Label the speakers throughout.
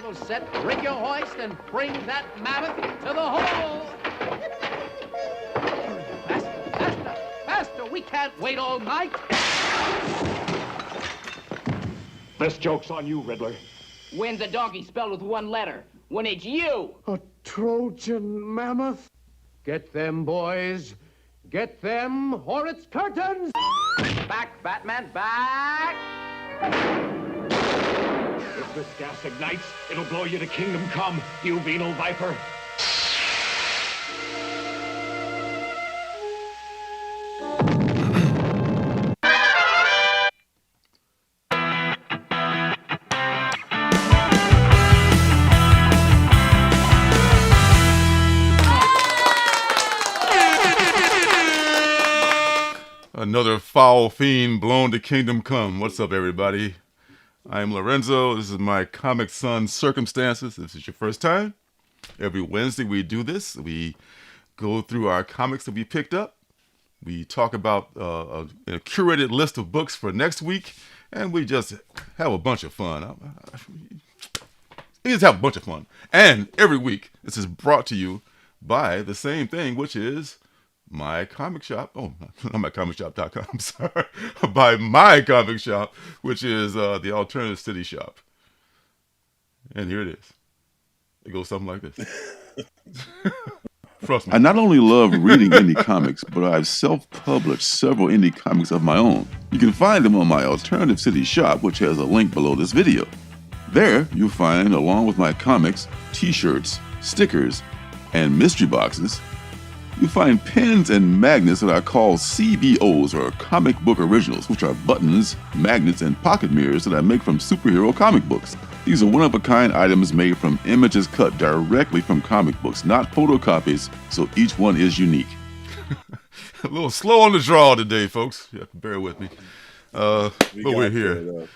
Speaker 1: table set, rig your hoist, and bring that mammoth to the hole. Faster, faster, faster. We can't wait all night.
Speaker 2: This joke's on you, Riddler.
Speaker 3: When's a donkey spelled with one letter? When it's you.
Speaker 4: A Trojan mammoth?
Speaker 1: Get them, boys. Get them, or it's curtains. Back, Batman, back.
Speaker 2: If this gas ignites, it'll blow you to kingdom come, you venal viper.
Speaker 5: Another foul fiend blown to kingdom come. What's up, everybody? I'm Lorenzo. This is my Comic Sun Circumstances. If this is your first time, every Wednesday we do this. We go through our comics that we picked up. We talk about a curated list of books for next week, and we just have a bunch of fun. We just have a bunch of fun. And every week, this is brought to you by the same thing, which is my comic shop. Oh, not mycomicshop.com. I'm sorry. By my comic shop, which is the Alternative City Shop. And here it is. It goes something like this. Trust me.
Speaker 6: I not only love reading indie comics, but I've self-published several indie comics of my own. You can find them on my Alternative City Shop, which has a link below this video. There, you'll find, along with my comics, t-shirts, stickers, and mystery boxes, you'll find pins and magnets that I call CBOs, or comic book originals, which are buttons, magnets, and pocket mirrors that I make from superhero comic books. These are one-of-a-kind items made from images cut directly from comic books, not photocopies, so each one is unique.
Speaker 5: A little slow on the draw today, folks. You have to bear with me. But we're here.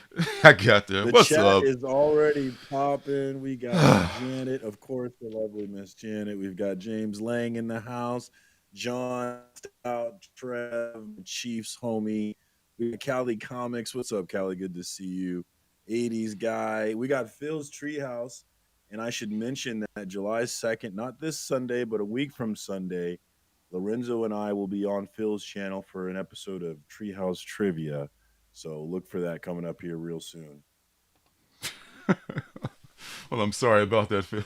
Speaker 5: I got there.
Speaker 7: The
Speaker 5: What's
Speaker 7: chat
Speaker 5: up?
Speaker 7: is already popping. We got Janet, of course, the lovely Miss Janet. We've got James Lang in the house. John Stout, Trev, Chiefs homie. We got Cali Comics. What's up, Cali? Good to see you. 80s guy. We got Phil's Treehouse. And I should mention that July 2nd, not this Sunday, but a week from Sunday, Lorenzo and I will be on Phil's channel for an episode of Treehouse Trivia. So look for that coming up here real soon.
Speaker 5: Well, I'm sorry about that, Phil.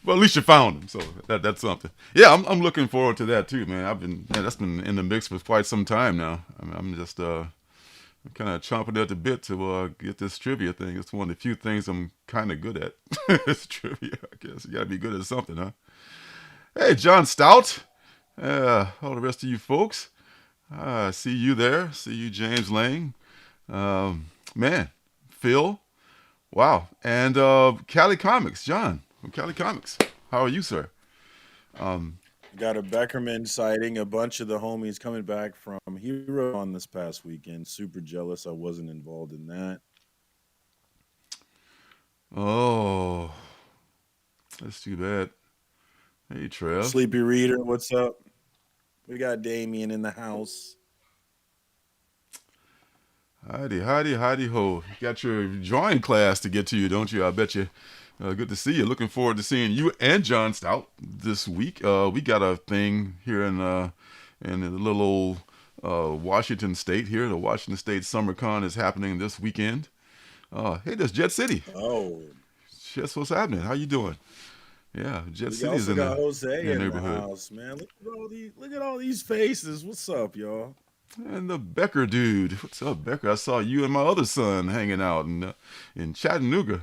Speaker 5: Well, at least you found him, so that's something. Yeah, I'm looking forward to that too, man. That's been in the mix for quite some time now. I'm just kind of chomping at the bit to get this trivia thing. It's one of the few things I'm kind of good at. It's trivia, I guess. You gotta be good at something, huh? Hey, John Stout. All the rest of you folks. See you there. See you, James Lang. Man, Phil. Wow. And Cali Comics, John from Cali Comics. How are you, sir?
Speaker 7: Got a Beckerman sighting. A bunch of the homies coming back from Hero on this past weekend. Super jealous I wasn't involved in that.
Speaker 5: Oh, that's too bad. Hey, Trev.
Speaker 7: Sleepy Reader, what's up? We got Damien in the house.
Speaker 5: Howdy, ho. You got your drawing class to get to you, don't you? I bet you. Good to see you. Looking forward to seeing you and John Stout this week. We got a thing here in the little old Washington State here. The Washington State Summer Con is happening this weekend. Hey, there's Jet City.
Speaker 7: Oh.
Speaker 5: That's what's happening. How you doing? Yeah, Jet City's in
Speaker 7: got
Speaker 5: the
Speaker 7: Jose in
Speaker 5: neighborhood.
Speaker 7: the house, man. Look at all these faces. What's up, y'all?
Speaker 5: And the Becker dude. What's up, Becker? I saw you and my other son hanging out in Chattanooga.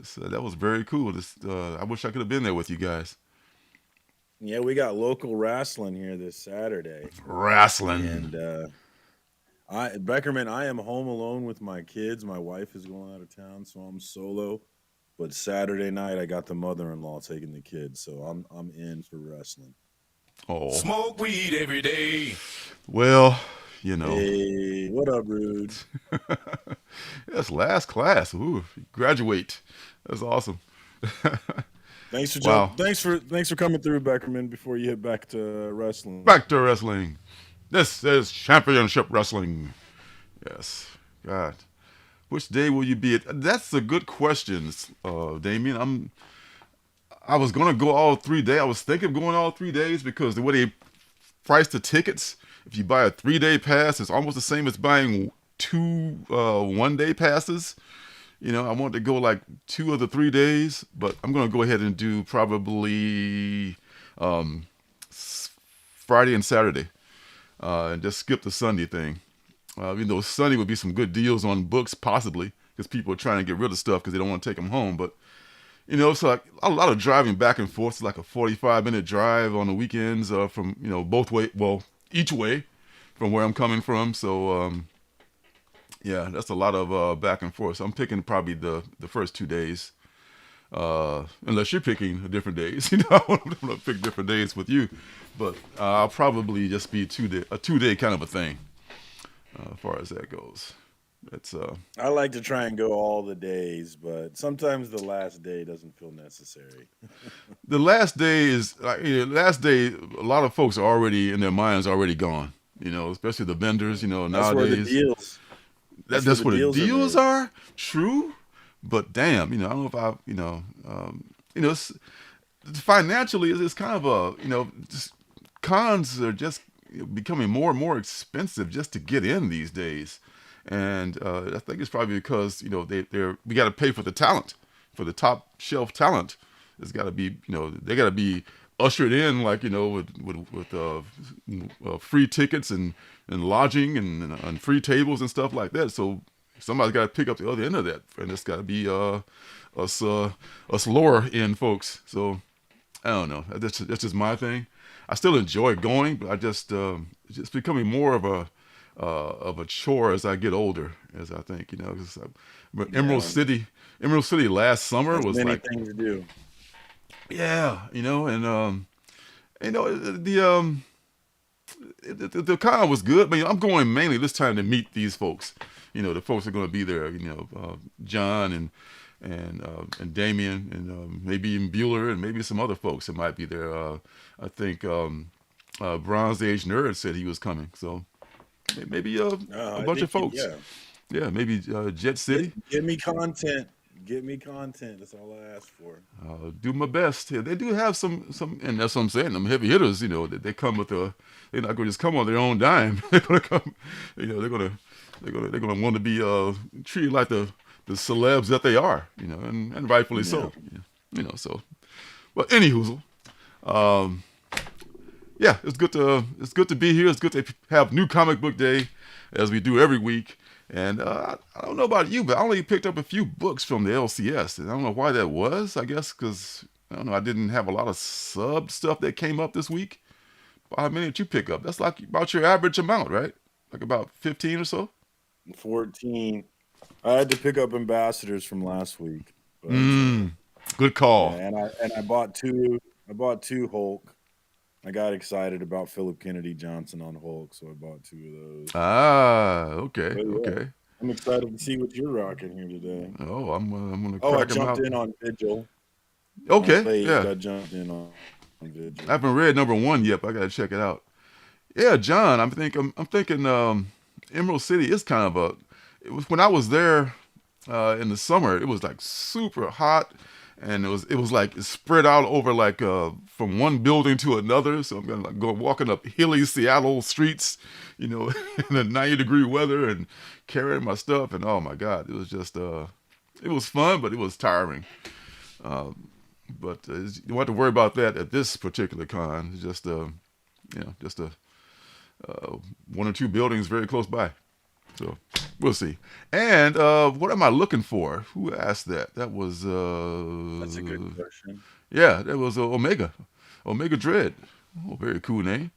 Speaker 5: So that was very cool. I wish I could have been there with you guys.
Speaker 7: Yeah, we got local wrestling here this Saturday.
Speaker 5: Wrestling.
Speaker 7: And Beckerman, I am home alone with my kids. My wife is going out of town, so I'm solo. But Saturday night, I got the mother-in-law taking the kids, so I'm in for wrestling.
Speaker 5: Oh,
Speaker 8: smoke weed every day.
Speaker 5: Well, you know.
Speaker 7: Hey, what up, Rude?
Speaker 5: That's last class. Ooh, graduate. That's awesome.
Speaker 7: Thanks for
Speaker 5: wow.
Speaker 7: Thanks for coming through, Beckerman. Before you head back to wrestling.
Speaker 5: Back to wrestling. This is championship wrestling. Yes. God. Which day will you be at? That's a good question, Damien. I was gonna go all 3 days. I was thinking of going all 3 days because the way they price the tickets, if you buy a 3-day pass, it's almost the same as buying two 1-day passes. You know, I want to go like 2 of the 3 days, but I'm gonna go ahead and do probably Friday and Saturday, and just skip the Sunday thing. Even though Sunday would be some good deals on books, possibly, because people are trying to get rid of stuff because they don't want to take them home. But you know, it's like a lot of driving back and forth. It's like a 45-minute drive on the weekends from, you know, both way, well, each way from where I'm coming from. So, yeah, that's a lot of back and forth. So I'm picking probably the first 2 days, unless you're picking different days. You know, I want to pick different days with you. But I'll probably just be a 2-day kind of a thing as far as that goes. It's
Speaker 7: I like to try and go all the days, but sometimes the last day doesn't feel necessary.
Speaker 5: The last day is like, you know, last day. A lot of folks are already in their minds already gone. You know, especially the vendors. You know,
Speaker 7: That's
Speaker 5: nowadays.
Speaker 7: where the deals.
Speaker 5: That's where the deals are. True, but damn, you know, I don't know if I, it's, financially, it's kind of a, you know, just cons are just becoming more and more expensive just to get in these days. And I think it's probably because, you know, we got to pay for the talent, for the top shelf talent. It's got to be, you know, they got to be ushered in, like, you know, with free tickets and lodging and free tables and stuff like that. So somebody's got to pick up the other end of that, and it's got to be us lower end folks. So I don't know. That's just my thing. I still enjoy going, but I just it's just becoming more of a chore as I get older, as I think, you know, because Emerald City last summer
Speaker 7: There's
Speaker 5: was
Speaker 7: many
Speaker 5: like
Speaker 7: things to do.
Speaker 5: Yeah, you know, and you know, the con was good, but you know, I'm going mainly this time to meet these folks. You know, the folks are going to be there. You know, John and Damien and maybe even Bueller and maybe some other folks that might be there. I think Bronze Age Nerd said he was coming, so maybe a bunch of folks. Yeah, maybe Jet City.
Speaker 7: Give me content. Get me content. That's all I ask for.
Speaker 5: I'll do my best. Yeah, they do have some, and that's what I'm saying. Them heavy hitters, you know, they come with they're not going to just come on their own dime. They're going to come, you know, they're going to want to be treated like the celebs that they are, you know, and rightfully so. You know, so. But any hoozle, yeah, it's good to be here. It's good to have New Comic Book Day, as we do every week. And I don't know about you, but I only picked up a few books from the LCS. And I don't know why that was. I guess because, I don't know, I didn't have a lot of sub stuff that came up this week. How many did you pick up? That's like about your average amount, right? Like about 15 or so?
Speaker 7: 14. I had to pick up ambassadors from last week. But,
Speaker 5: good call.
Speaker 7: Yeah, and I bought two. I bought 2 Hulk. I got excited about Philip Kennedy Johnson on Hulk, so I bought 2 of those.
Speaker 5: Okay, okay.
Speaker 7: I'm excited to see what you're rocking here today.
Speaker 5: Oh, I'm gonna.
Speaker 7: I jumped in on Vigil.
Speaker 5: Okay, yeah.
Speaker 7: I jumped in on Vigil.
Speaker 5: I haven't read number 1 yet, but I gotta check it out. Yeah, John, I'm thinking Emerald City is kind of it was when I was there in the summer. It was like super hot. And it was like spread out over like from one building to another. So I'm gonna like go walking up hilly Seattle streets, you know, in a 90-degree weather and carrying my stuff. And oh my God, it was just it was fun, but it was tiring. But you don't have to worry about that at this particular con. It's just you know, just 1 or 2 buildings very close by. So we'll see. And what am I looking for? Who asked that? That was
Speaker 7: That's a good question.
Speaker 5: Yeah, that was Omega Dread. Oh, very cool name.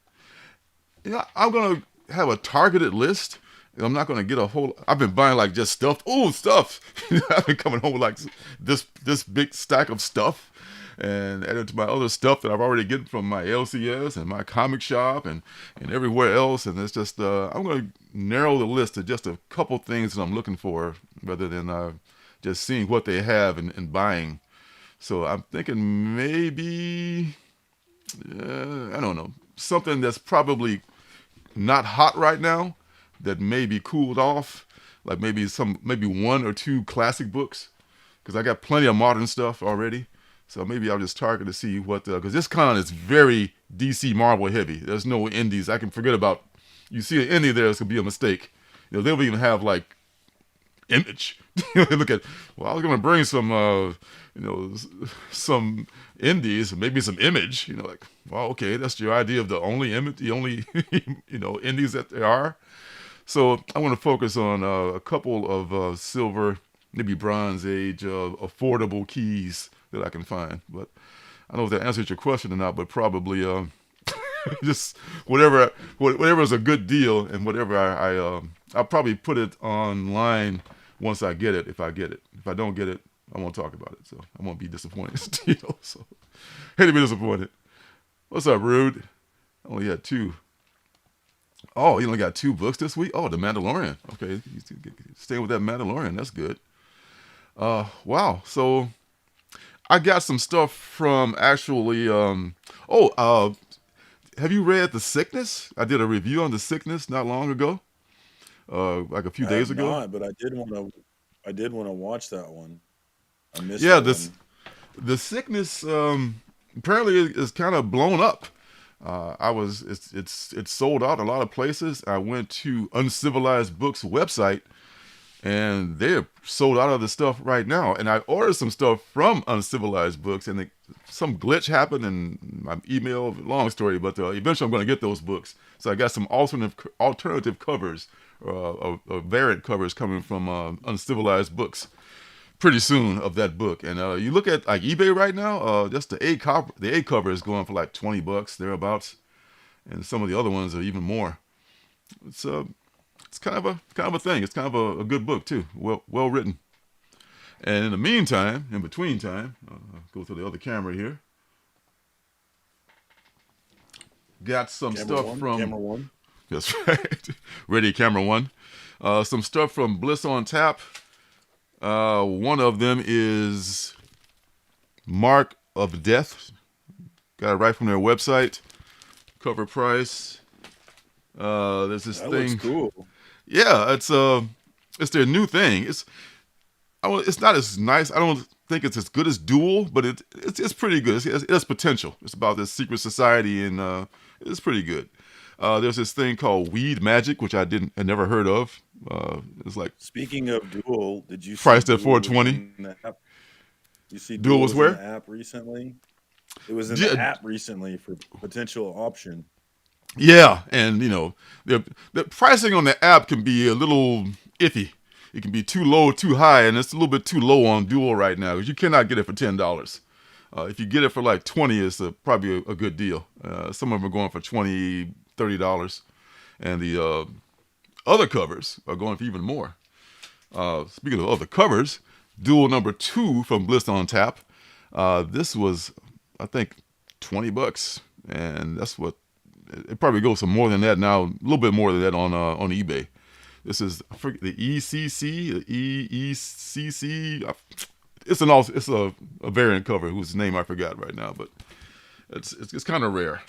Speaker 5: You know, I'm gonna have a targeted list. I'm not gonna get a whole. I've been buying like just stuff. Oh, stuff. I've been coming home with like this big stack of stuff. And added to my other stuff that I've already gotten from my LCS and my comic shop and everywhere else. And it's just, I'm going to narrow the list to just a couple things that I'm looking for rather than just seeing what they have and buying. So I'm thinking maybe, I don't know, something that's probably not hot right now that may be cooled off. like maybe one or two classic books, because I got plenty of modern stuff already. So maybe I'll just target to see what, because this con is very DC Marvel heavy. There's no indies. I can forget about, you see an indie there, it's going to be a mistake. They'll even have like Image. Look at, well, I was going to bring some, some indies, maybe some Image, like, well, okay, that's your idea of the only image, the only, indies that there are. So I want to focus on a couple of silver, maybe Bronze Age, affordable keys that I can find. But I don't know if that answers your question or not, but probably just whatever is a good deal, and whatever I'll probably put it online once I get it, if I get it. If I don't get it, I won't talk about it. So I won't be disappointed still. So hate to be disappointed. What's up, Rude? I only had 2. Oh, you only got 2 books this week? Oh, The Mandalorian. Okay, staying with that Mandalorian. That's good. Wow. So I got some stuff from actually, have you read The Sickness? I did a review on The Sickness not long ago, like a few days ago.
Speaker 7: Not, but I did want to watch that one. I missed
Speaker 5: The Sickness apparently is kind of blown up. It's sold out in a lot of places. I went to Uncivilized Books website, and they're sold out of the stuff right now. And I ordered some stuff from Uncivilized Books, and some glitch happened in my email. Long story, but eventually I'm going to get those books. So I got some alternative covers, variant covers coming from Uncivilized Books pretty soon of that book. And you look at like eBay right now, just the A cover is going for like $20 thereabouts, and some of the other ones are even more. It's kind of a thing. It's kind of a good book too, well written. And in the meantime, in between time, I'll go to the other camera here. Got some stuff from
Speaker 7: Camera One.
Speaker 5: That's right, Ready Camera One. Some stuff from Bliss on Tap. One of them is Mark of Death. Got it right from their website. Cover price. There's this thing.
Speaker 7: Looks cool.
Speaker 5: Yeah, it's their new thing. It's not as nice. I don't think it's as good as Duel, but it's pretty good. It has potential. It's about this secret society, and it's pretty good. There's this thing called Weed Magic, which I never heard of. It's like,
Speaker 7: speaking of Duel, did you
Speaker 5: priced
Speaker 7: see
Speaker 5: at $420?
Speaker 7: You see
Speaker 5: Duel was where?
Speaker 7: in the app recently? It was in the app recently for potential option.
Speaker 5: Yeah, and the pricing on the app can be a little iffy. It can be too low, too high, and it's a little bit too low on Duel right now, because you cannot get it for $10. If you get it for like $20, it's probably a good deal. Some of them are going for $20, $30, and the other covers are going for even more. Speaking of other covers, Duel number 2 from Bliss on Tap. This was, I think, $20, and that's what it probably goes for more than that now. A little bit more than that on eBay. This is, I forget, the ECC, the EECC. It's a variant cover whose name I forgot right now, but it's kind of rare.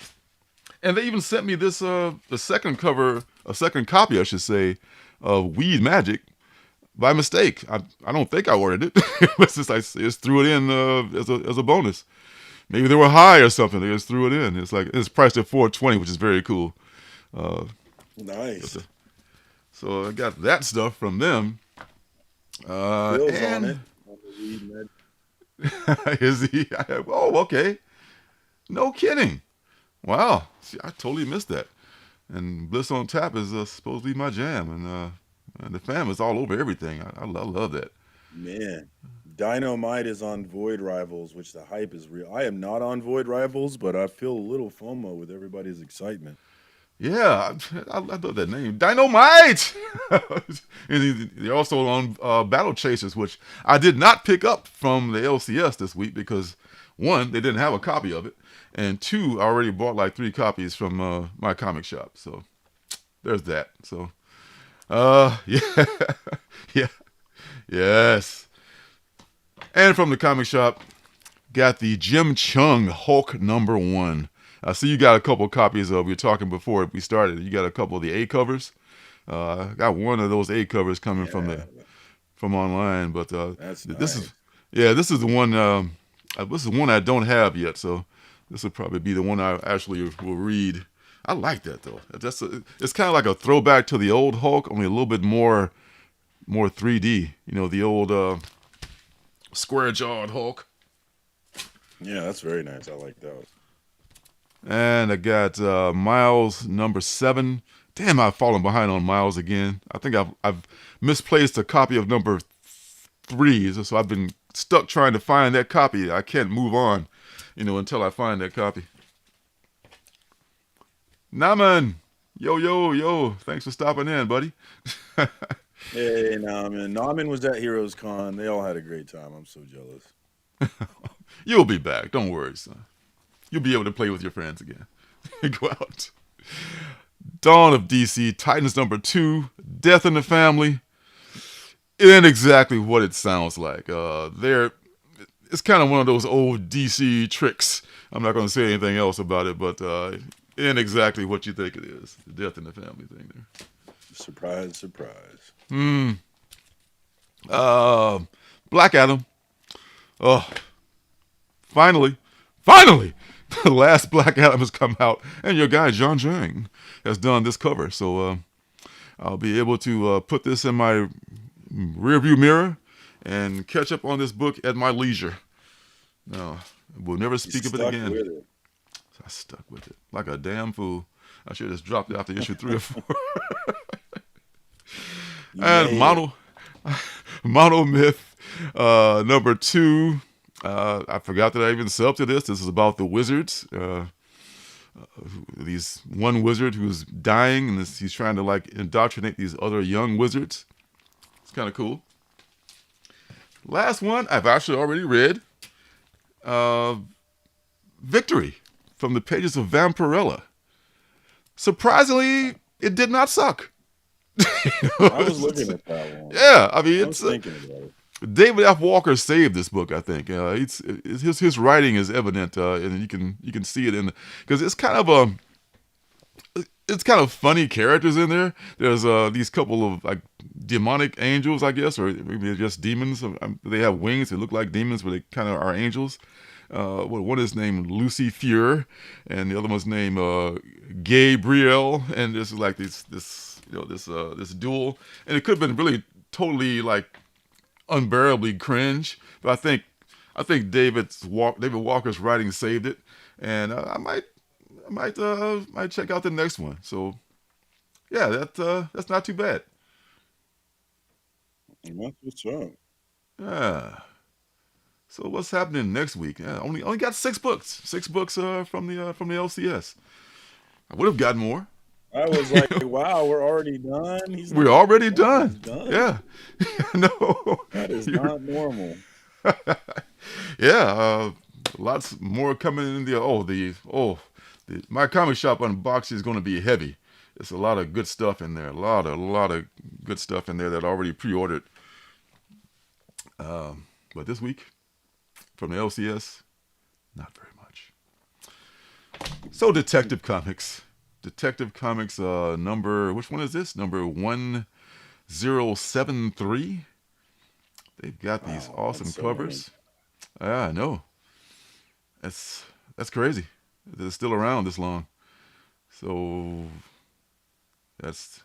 Speaker 5: And they even sent me this a second copy, I should say, of Weed Magic by mistake. I don't think I ordered it. It's just I just threw it in as a bonus. Maybe they were high or something. They just threw it in. It's priced at $420, which is very cool.
Speaker 7: Nice.
Speaker 5: So I got that stuff from them.
Speaker 7: Bill's on it.
Speaker 5: Is he? Oh, okay. No kidding. Wow. See, I totally missed that. And Bliss on Tap is supposed to be my jam, and the fam is all over everything. I love that.
Speaker 7: Man, Dynamite is on Void Rivals, which the hype is real. I am not on Void Rivals, but I feel a little FOMO with everybody's excitement.
Speaker 5: Yeah, I love that name, Dynamite. And they're also on Battle Chasers, which I did not pick up from the LCS this week because, 1, they didn't have a copy of it, and 2, I already bought like 3 copies from my comic shop. So there's that. So, yeah, yes. And from the comic shop, got the Jim Chung Hulk #1. I see you got a couple copies of. We were talking before we started. You got a couple of the A covers. I got one of those A covers coming from online, but
Speaker 7: That's
Speaker 5: this
Speaker 7: nice.
Speaker 5: this is the one. This is one I don't have yet, so this will probably be the one I actually will read. I like that though. It's kind of like a throwback to the old Hulk, only a little bit more 3D. You know, the old square-jawed Hulk.
Speaker 7: Yeah, that's very nice. I like that.
Speaker 5: And I got Miles number 7. Damn, I've fallen behind on Miles again. I think I've misplaced a copy of number 3, so I've been stuck trying to find that copy. I can't move on, until I find that copy. Naman, yo, thanks for stopping in, buddy.
Speaker 7: Hey, Naman was at Heroes Con. They all had a great time. I'm so jealous.
Speaker 5: You'll be back. Don't worry, son. You'll be able to play with your friends again. Go out. Dawn of DC, Titans number 2, Death in the Family. It ain't exactly what it sounds like. It's kind of one of those old DC tricks. I'm not going to say anything else about it, but it ain't exactly what you think it is. The Death in the Family thing there.
Speaker 7: Surprise, surprise.
Speaker 5: Black Adam. Oh, finally, the last Black Adam has come out, and your guy John Jang has done this cover. So I'll be able to put this in my rearview mirror and catch up on this book at my leisure. No, we'll never speak of it again.
Speaker 7: With it.
Speaker 5: I stuck with it like a damn fool. I should have just dropped it after issue 3 or 4. And Mono Myth number 2. I forgot that I even subbed to this. This is about the wizards. These one wizard who's dying, and he's trying to indoctrinate these other young wizards. It's kind of cool. Last one I've actually already read. Victory from the pages of Vampirella. Surprisingly, it did not suck.
Speaker 7: I was looking at that one.
Speaker 5: Yeah, I mean,
Speaker 7: it's thinking about it.
Speaker 5: David F. Walker saved this book, I think. His writing is evident, and you can see it because it's kind of funny characters in there. There's these couple of demonic angels, I guess, or maybe they're just demons. They have wings. They look like demons, but they kind of are angels. One is named Lucy Fuhr, and the other one's named Gabriel. And this is like this duel, and it could have been really totally unbearably cringe, but I think David Walker's writing saved it, and I might check out the next one. So yeah, that's not too bad.
Speaker 7: That's what's up.
Speaker 5: Yeah. So what's happening next week? Yeah, only got 6 books. 6 books from the LCS. I would have gotten more.
Speaker 7: I was like, wow, we're already done?
Speaker 5: We're already done. Yeah. No.
Speaker 7: That is not normal.
Speaker 5: Yeah. Lots more coming in my comic shop unboxing is going to be heavy. There's a lot of good stuff in there. A lot of good stuff in there that I already pre-ordered. But this week, from the LCS, not very much. So Detective Comics, number, which one is this? Number 1073. They've got these awesome covers. I know. That's crazy. They're still around this long. So that's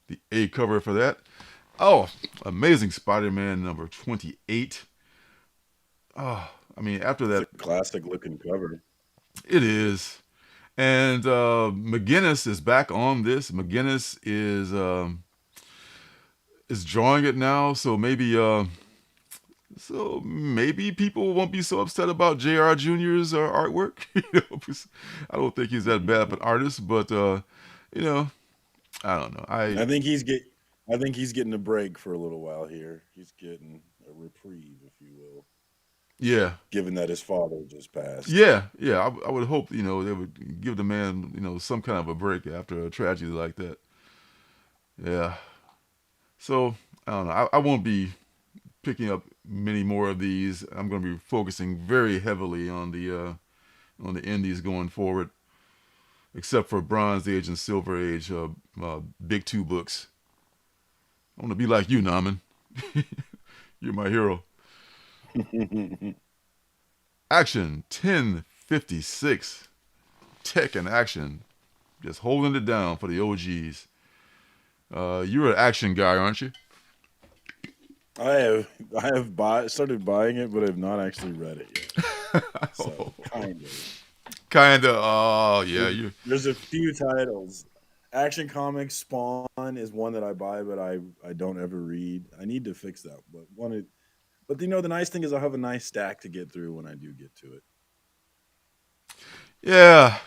Speaker 5: the A cover for that. Oh, Amazing Spider-Man number 28. Oh, I mean, after that,
Speaker 7: it's a classic looking cover.
Speaker 5: It is. And McGinnis is back on this. McGinnis is drawing it now, so maybe people won't be so upset about J.R. Jr.'s artwork. I don't think he's that bad of an artist, but I don't know.
Speaker 7: I think he's getting a break for a little while here. He's getting a reprieve, if you will.
Speaker 5: Yeah.
Speaker 7: Given that his father just passed.
Speaker 5: Yeah. I would hope, they would give the man, some kind of a break after a tragedy like that. Yeah. So, I don't know. I won't be picking up many more of these. I'm going to be focusing very heavily on the indies going forward. except for Bronze Age and Silver Age, big two books. I want to be like you, Naman. You're my hero. Action 1056. Tech and action. Just holding it down for the OGs. You're an action guy, aren't you?
Speaker 7: I have started buying it, but I've not actually read it yet. So
Speaker 5: Kind of. Oh, yeah.
Speaker 7: There's a few titles. Action Comics Spawn is one that I buy, but I don't ever read. I need to fix that. But you know, the nice thing is I have a nice stack to get through when I do get to it.
Speaker 5: Yeah.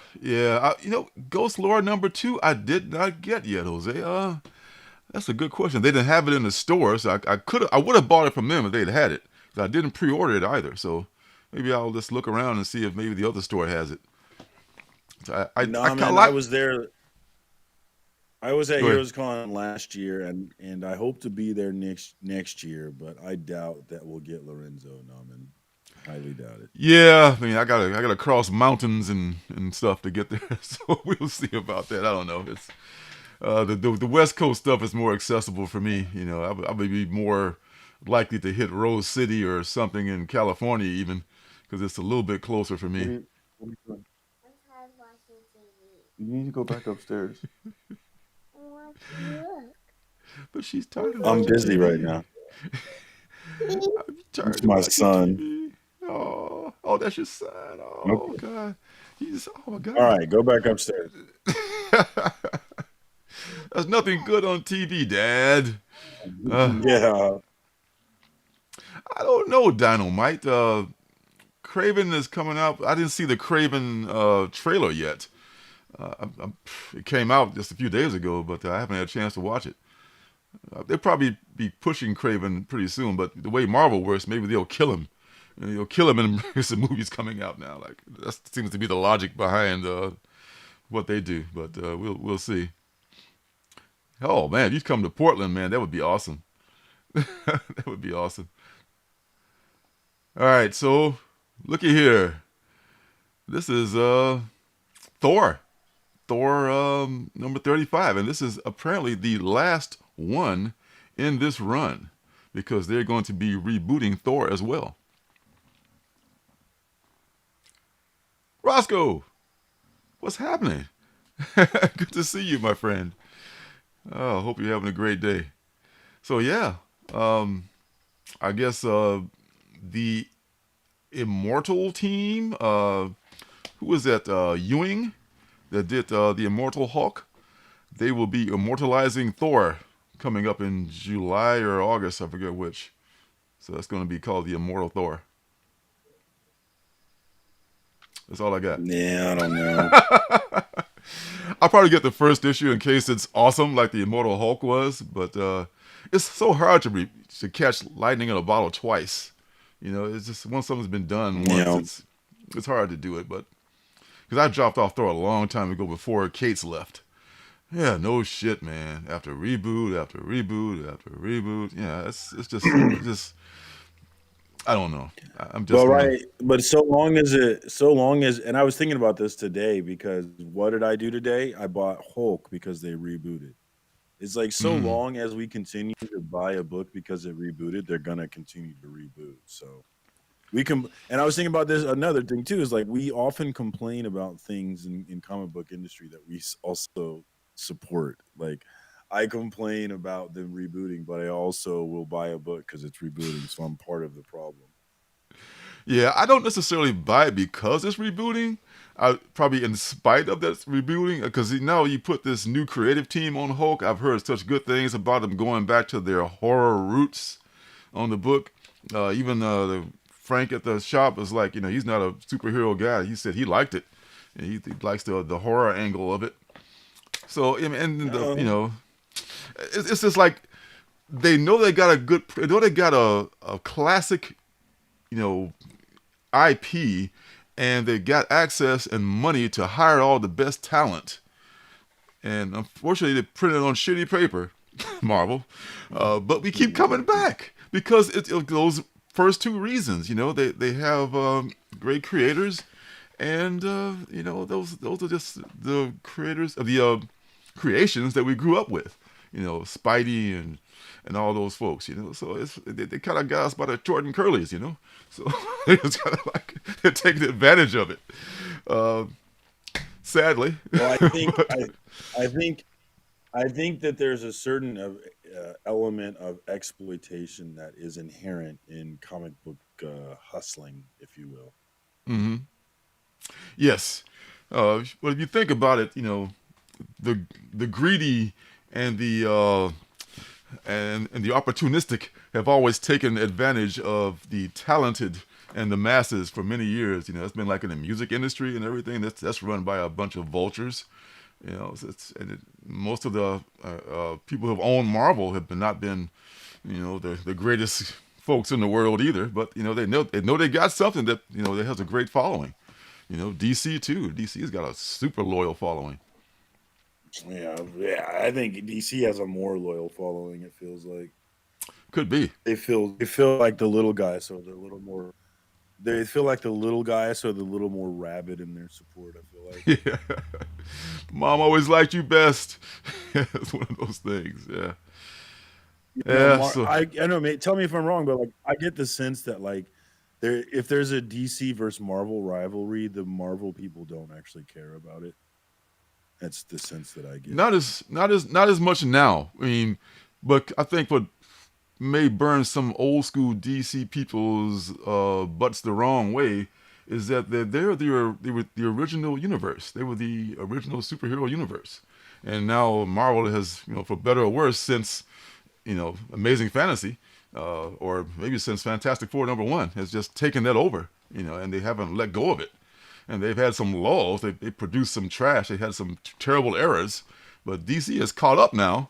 Speaker 5: Ghost Lore #2, I did not get yet, Jose. That's a good question. They didn't have it in the store, so I would have bought it from them if they'd had it. I didn't pre-order it either, so maybe I'll just look around and see if maybe the other store has it. So
Speaker 7: I was there. I was at Heroes Con last year, and I hope to be there next year, but I doubt that we'll get Lorenzo Naman. Highly doubt it.
Speaker 5: Yeah, I mean, I gotta cross mountains and stuff to get there, so we'll see about that. I don't know. It's the West Coast stuff is more accessible for me. You know, I would be more likely to hit Rose City or something in California, even because it's a little bit closer for me.
Speaker 6: What are you doing? I'm watching TV. You need to go back upstairs.
Speaker 5: But she's tired.
Speaker 7: I'm busy right now. It's my son.
Speaker 5: Oh, that's your son. Oh, God. Oh, my God.
Speaker 7: All right, go back upstairs.
Speaker 5: There's nothing good on TV, Dad.
Speaker 7: Yeah.
Speaker 5: I don't know, Dynamite. Kraven is coming out. I didn't see the Kraven trailer yet. It came out just a few days ago, but I haven't had a chance to watch it. They'll probably be pushing Kraven pretty soon, but the way Marvel works, maybe they'll kill him. They'll kill him in some movies coming out now. Like that seems to be the logic behind what they do. But we'll see. Oh man, if you come to Portland, man, that would be awesome. That would be awesome. All right, so looky here. This is Thor. Thor number 35, and this is apparently the last one in this run because they're going to be rebooting Thor as well. Roscoe, what's happening? Good to see you, my friend. Oh, hope you're having a great day. So yeah, I guess the Immortal team, who was that? Ewing, that did the Immortal Hulk. They will be immortalizing Thor coming up in July or August, I forget which. So that's going to be called the Immortal Thor. That's all I got.
Speaker 7: Yeah, I don't know.
Speaker 5: I'll probably get the first issue in case it's awesome like the Immortal Hulk was, but it's so hard to catch lightning in a bottle twice. You know, it's just once something's been done once, it's hard to do it. But because I dropped off Thor a long time ago before Kate's left. Yeah, no shit, man. After reboot, after reboot, after reboot. Yeah, it's just I don't know. I'm just
Speaker 7: but so long as, and I was thinking about this today because what did I do today? I bought Hulk because they rebooted. It's like so long as we continue to buy a book because it rebooted, they're gonna continue to reboot. So we can, and I was thinking about this. Another thing too is like we often complain about things in comic book industry that we also support. Like I complain about them rebooting, but I also will buy a book because it's rebooting, so I'm part of the problem.
Speaker 5: Yeah, I don't necessarily buy it because it's rebooting. I probably in spite of that rebooting, because now you put this new creative team on Hulk. I've heard such good things about them going back to their horror roots on the book. Even the Frank at the shop was like, he's not a superhero guy. He said he liked it. And he likes the horror angle of it. So, it's just like they know they got a classic, IP, and they got access and money to hire all the best talent. And unfortunately, they printed it on shitty paper, Marvel. But we keep coming back because it's those first two reasons. They have great creators, And you know, those are just the creators of the creations that we grew up with. You know, Spidey and all those folks. You know, so they kind of got us by the short and curlies. You know, so they just kind of like they're taking advantage of it. Sadly.
Speaker 7: Well,
Speaker 5: But-
Speaker 7: I think that there's a certain element of exploitation that is inherent in comic book hustling, if you will.
Speaker 5: Mhm. Yes. But if you think about it, you know, the greedy and the opportunistic have always taken advantage of the talented and the masses for many years. You know, it's been like in the music industry and everything. That's run by a bunch of vultures. You know, most of the people who have owned Marvel have not been, you know, the greatest folks in the world either. But you know, they know they got something that, you know, that has a great following. You know, DC too. DC's got a super loyal following.
Speaker 7: Yeah, I think DC has a more loyal following. It feels like
Speaker 5: Could be.
Speaker 7: they feel like the little guy, so they're a little more. They feel like the little guy, so they're a little more rabid in their support. I feel like.
Speaker 5: Yeah. Mom always liked you best. It's one of those things. Yeah. Yeah. So
Speaker 7: I know, mate. Tell me if I'm wrong, but like I get the sense that like if there's a DC versus Marvel rivalry, the Marvel people don't actually care about it. That's the sense that I get.
Speaker 5: not as much now. I mean, but I think what may burn some old school DC people's butts the wrong way is that they were the original universe. They were the original superhero universe, and now Marvel has, you know, for better or worse, since, you know, Amazing Fantasy, or maybe since Fantastic Four #1, has just taken that over. You know, and they haven't let go of it. And they've had some lulls. They produced some trash. They had some terrible errors, but DC is caught up now.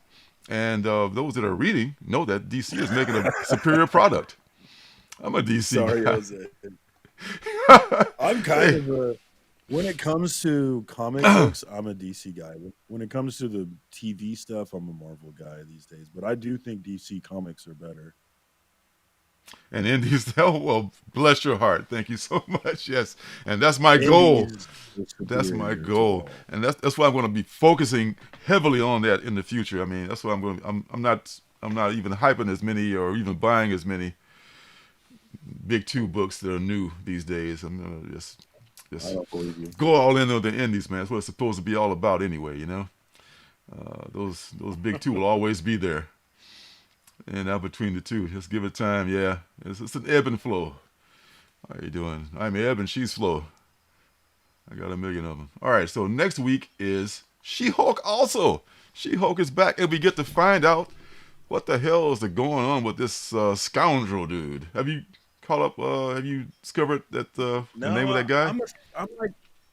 Speaker 5: And those that are reading know that DC is making a superior product. I'm a DC
Speaker 7: Sorry,
Speaker 5: guy.
Speaker 7: Jose. I'm kind of a. When it comes to comic books, I'm a DC guy. When it comes to the TV stuff, I'm a Marvel guy these days. But I do think DC comics are better.
Speaker 5: And Indies, oh, well, bless your heart. Thank you so much. Yes, and that's my goal. That's my goal, and that's why I'm going to be focusing heavily on that in the future. I mean, that's why I'm not even hyping as many or even buying as many big two books that are new these days. I'm gonna just
Speaker 7: I don't believe you.
Speaker 5: go all in on the Indies, man. That's what it's supposed to be all about anyway. You know, those big two will always be there. And now between the two, just give it time. Yeah, it's an ebb and flow. How you doing? I'm ebb and she's flow. I got a million of them. All right, so next week is She-Hulk also. She-Hulk is back, and we get to find out what the hell is going on with this scoundrel dude. Have you caught up? Have you discovered that the name of that guy?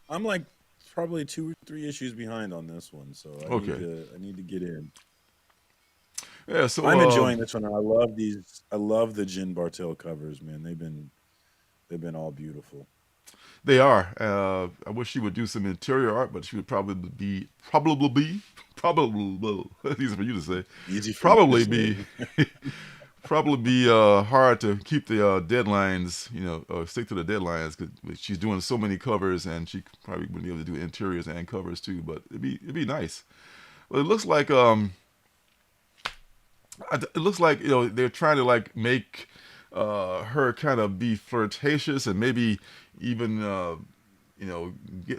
Speaker 7: I'm like probably 2 or 3 issues behind on this one, so I need to get in.
Speaker 5: Yeah, so
Speaker 7: I'm enjoying this one. I love these. I love the Jin Bartel covers, man. They've been all beautiful.
Speaker 5: They are. I wish she would do some interior art, but she would probably be easy for you to say.
Speaker 7: Easy for
Speaker 5: Probably
Speaker 7: me to
Speaker 5: be probably be hard to keep the deadlines, you know, or stick to the deadlines, because she's doing so many covers, and she probably wouldn't be able to do interiors and covers too. But it'd be nice. Well, it looks like you know, they're trying to like make her kind of be flirtatious and maybe even you know,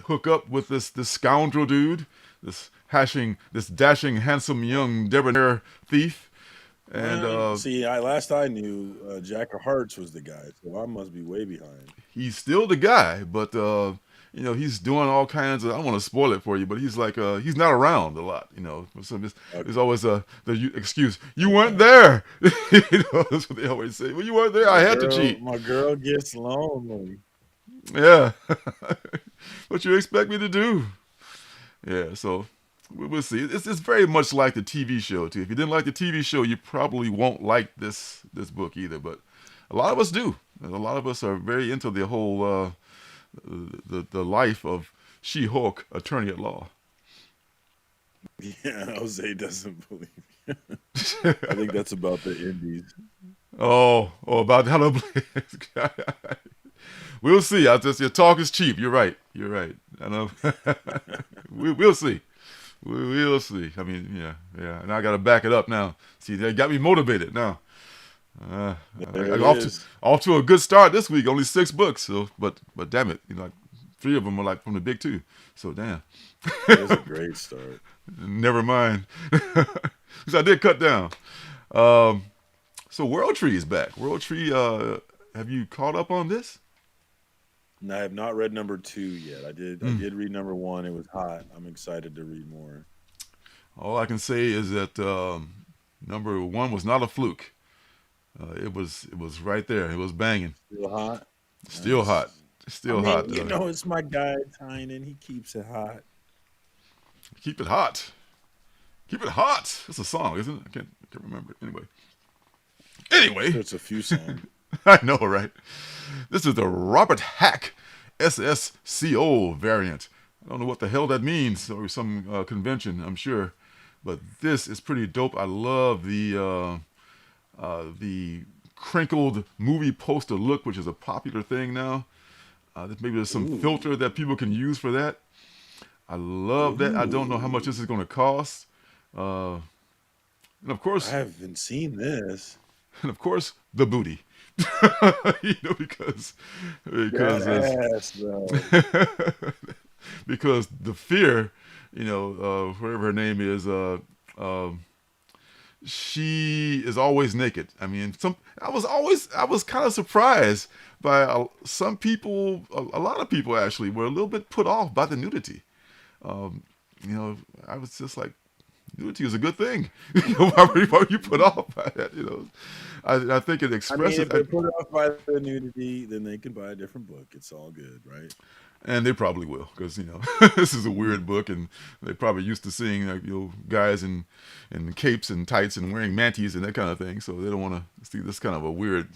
Speaker 5: hook up with this scoundrel dude, this dashing handsome young debonair thief. And
Speaker 7: see, last I knew, Jack of Hearts was the guy, so I must be way behind.
Speaker 5: He's still the guy, but you know, he's doing all kinds of. I don't want to spoil it for you, but he's like he's not around a lot. You know, so there's always the excuse. You weren't there. You know, that's what they always say. Well, you weren't there. I had to cheat.
Speaker 7: My girl gets lonely.
Speaker 5: Yeah. What you expect me to do? Yeah. So we'll see. It's very much like the TV show too. If you didn't like the TV show, you probably won't like this book either. But a lot of us do. A lot of us are very into the whole. The life of She-Hulk, attorney at law.
Speaker 7: Yeah, Jose doesn't believe me. I think that's about the Indies.
Speaker 5: Oh, about how to play. We'll see. Your talk is cheap. You're right. You're right. I know. We'll see. We'll see. I mean, yeah. And I got to back it up now. See, they got me motivated now. Off to a good start this week. Only 6 books. So, but damn it, like 3 of them are like from the big 2. So damn.
Speaker 7: It was a great start.
Speaker 5: Never mind. Because I did cut down. So World Tree is back. World Tree. Have you caught up on this?
Speaker 7: No, I have not read number 2 yet. I did read number 1. It was hot. I'm excited to read more.
Speaker 5: All I can say is that number 1 was not a fluke. It was right there. It was banging.
Speaker 7: Still hot.
Speaker 5: Still hot. Still hot.
Speaker 7: You know, it's my guy Tynan. He keeps it hot.
Speaker 5: Keep it hot. Keep it hot. It's a song, isn't it? I can't remember it. Anyway.
Speaker 7: There's a few songs.
Speaker 5: I know, right? This is the Robert Hack SSCO variant. I don't know what the hell that means, or some convention, I'm sure. But this is pretty dope. I love the crinkled movie poster look, which is a popular thing now. Maybe there's some filter that people can use for that. I love that. I don't know how much this is going to cost. And of course,
Speaker 7: I haven't seen this.
Speaker 5: And of course, the booty. Because because the fear, whatever her name is, she is always naked. I mean, I was kind of surprised by some people, a lot of people actually were a little bit put off by the nudity. I was just like, nudity is a good thing. Why were you put off by that? I think it expresses.
Speaker 7: if they're put off by the nudity, then they can buy a different book. It's all good, right?
Speaker 5: And they probably will, because this is a weird book, and they're probably used to seeing guys in capes and tights and wearing manties and that kind of thing. So they don't want to see this kind of a weird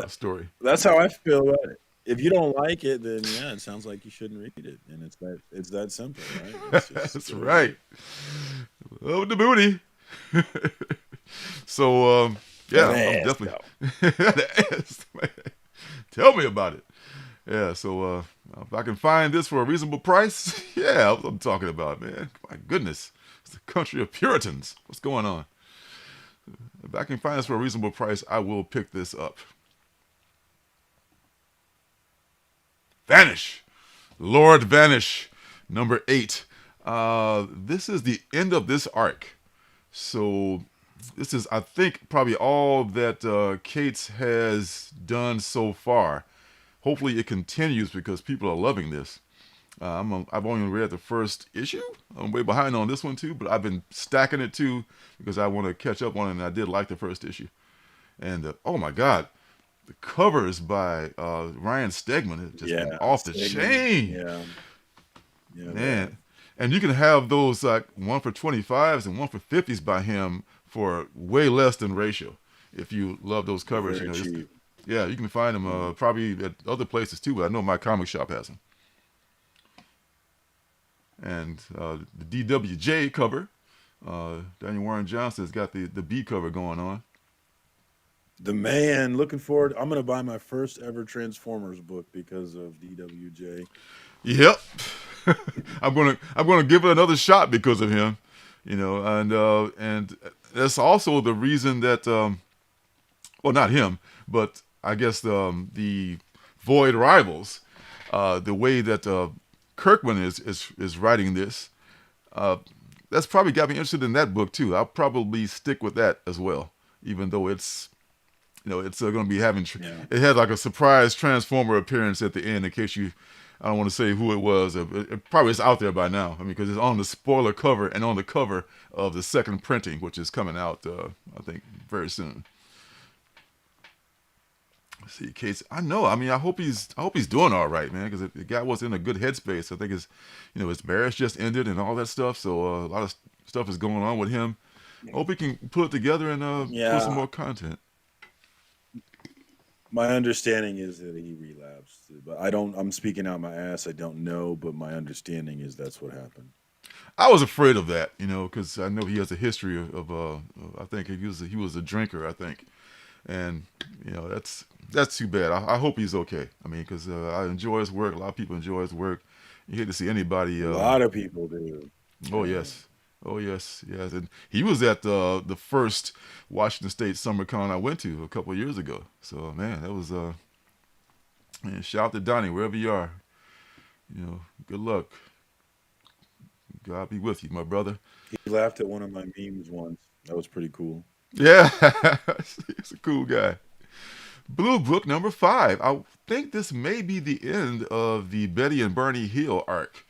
Speaker 5: story.
Speaker 7: That's how I feel about it. If you don't like it, then it sounds like you shouldn't read it, and it's that simple, right?
Speaker 5: That's right. Love the booty. So I'm definitely. Tell me about it. Yeah. So if I can find this for a reasonable price, that's what I'm talking about, man. My goodness, it's the country of Puritans. What's going on? If I can find this for a reasonable price, I will pick this up. Vanish. Lord Vanish, number 8. This is the end of this arc. So this is, I think, probably all that Cates has done so far. Hopefully it continues because people are loving this. I've only read the first issue. I'm way behind on this one too, but I've been stacking it too because I want to catch up on it, and I did like the first issue. And oh my God, the covers by Ryan Stegman have just been off the chain. Yeah, man. And you can have those one for 25s and one for 50s by him for way less than ratio. If you love those covers,
Speaker 7: cheap.
Speaker 5: Yeah, you can find them probably at other places too. But I know my comic shop has them. And the DWJ cover, Daniel Warren Johnson has got the B cover going on.
Speaker 7: The man, looking forward. I'm gonna buy my first ever Transformers book because of DWJ.
Speaker 5: Yep, I'm gonna give it another shot because of him, and that's also the reason that well, not him, but I guess the Void Rivals, the way that Kirkman is writing this, that's probably got me interested in that book too. I'll probably stick with that as well, even though it's going to be having. It had like a surprise Transformer appearance at the end. In case I don't want to say who it was. It probably is out there by now. I mean, because it's on the spoiler cover and on the cover of the second printing, which is coming out, I think, very soon. Let's see, Case. I know. I mean, I hope he's doing all right, man. Because the guy was in a good headspace. I think his marriage just ended and all that stuff. So a lot of stuff is going on with him. I hope he can put it together and put some more content.
Speaker 7: My understanding is that he relapsed, but I'm speaking out my ass. I don't know, but my understanding is that's what happened.
Speaker 5: I was afraid of that, because I know he has a history of I think he was a drinker, I think. And that's too bad. I hope he's okay. I mean, because I enjoy his work. A lot of people enjoy his work. You hate to see anybody.
Speaker 7: A lot of people do.
Speaker 5: Oh yes, yes. And he was at the first Washington State Summer Con I went to a couple of years ago. So man, that was man, shout out to Donnie wherever you are. Good luck. God be with you, my brother.
Speaker 7: He laughed at one of my memes once. That was pretty cool.
Speaker 5: Yeah, he's a cool guy. Blue Book number 5. I think this may be the end of the Betty and Barney Hill arc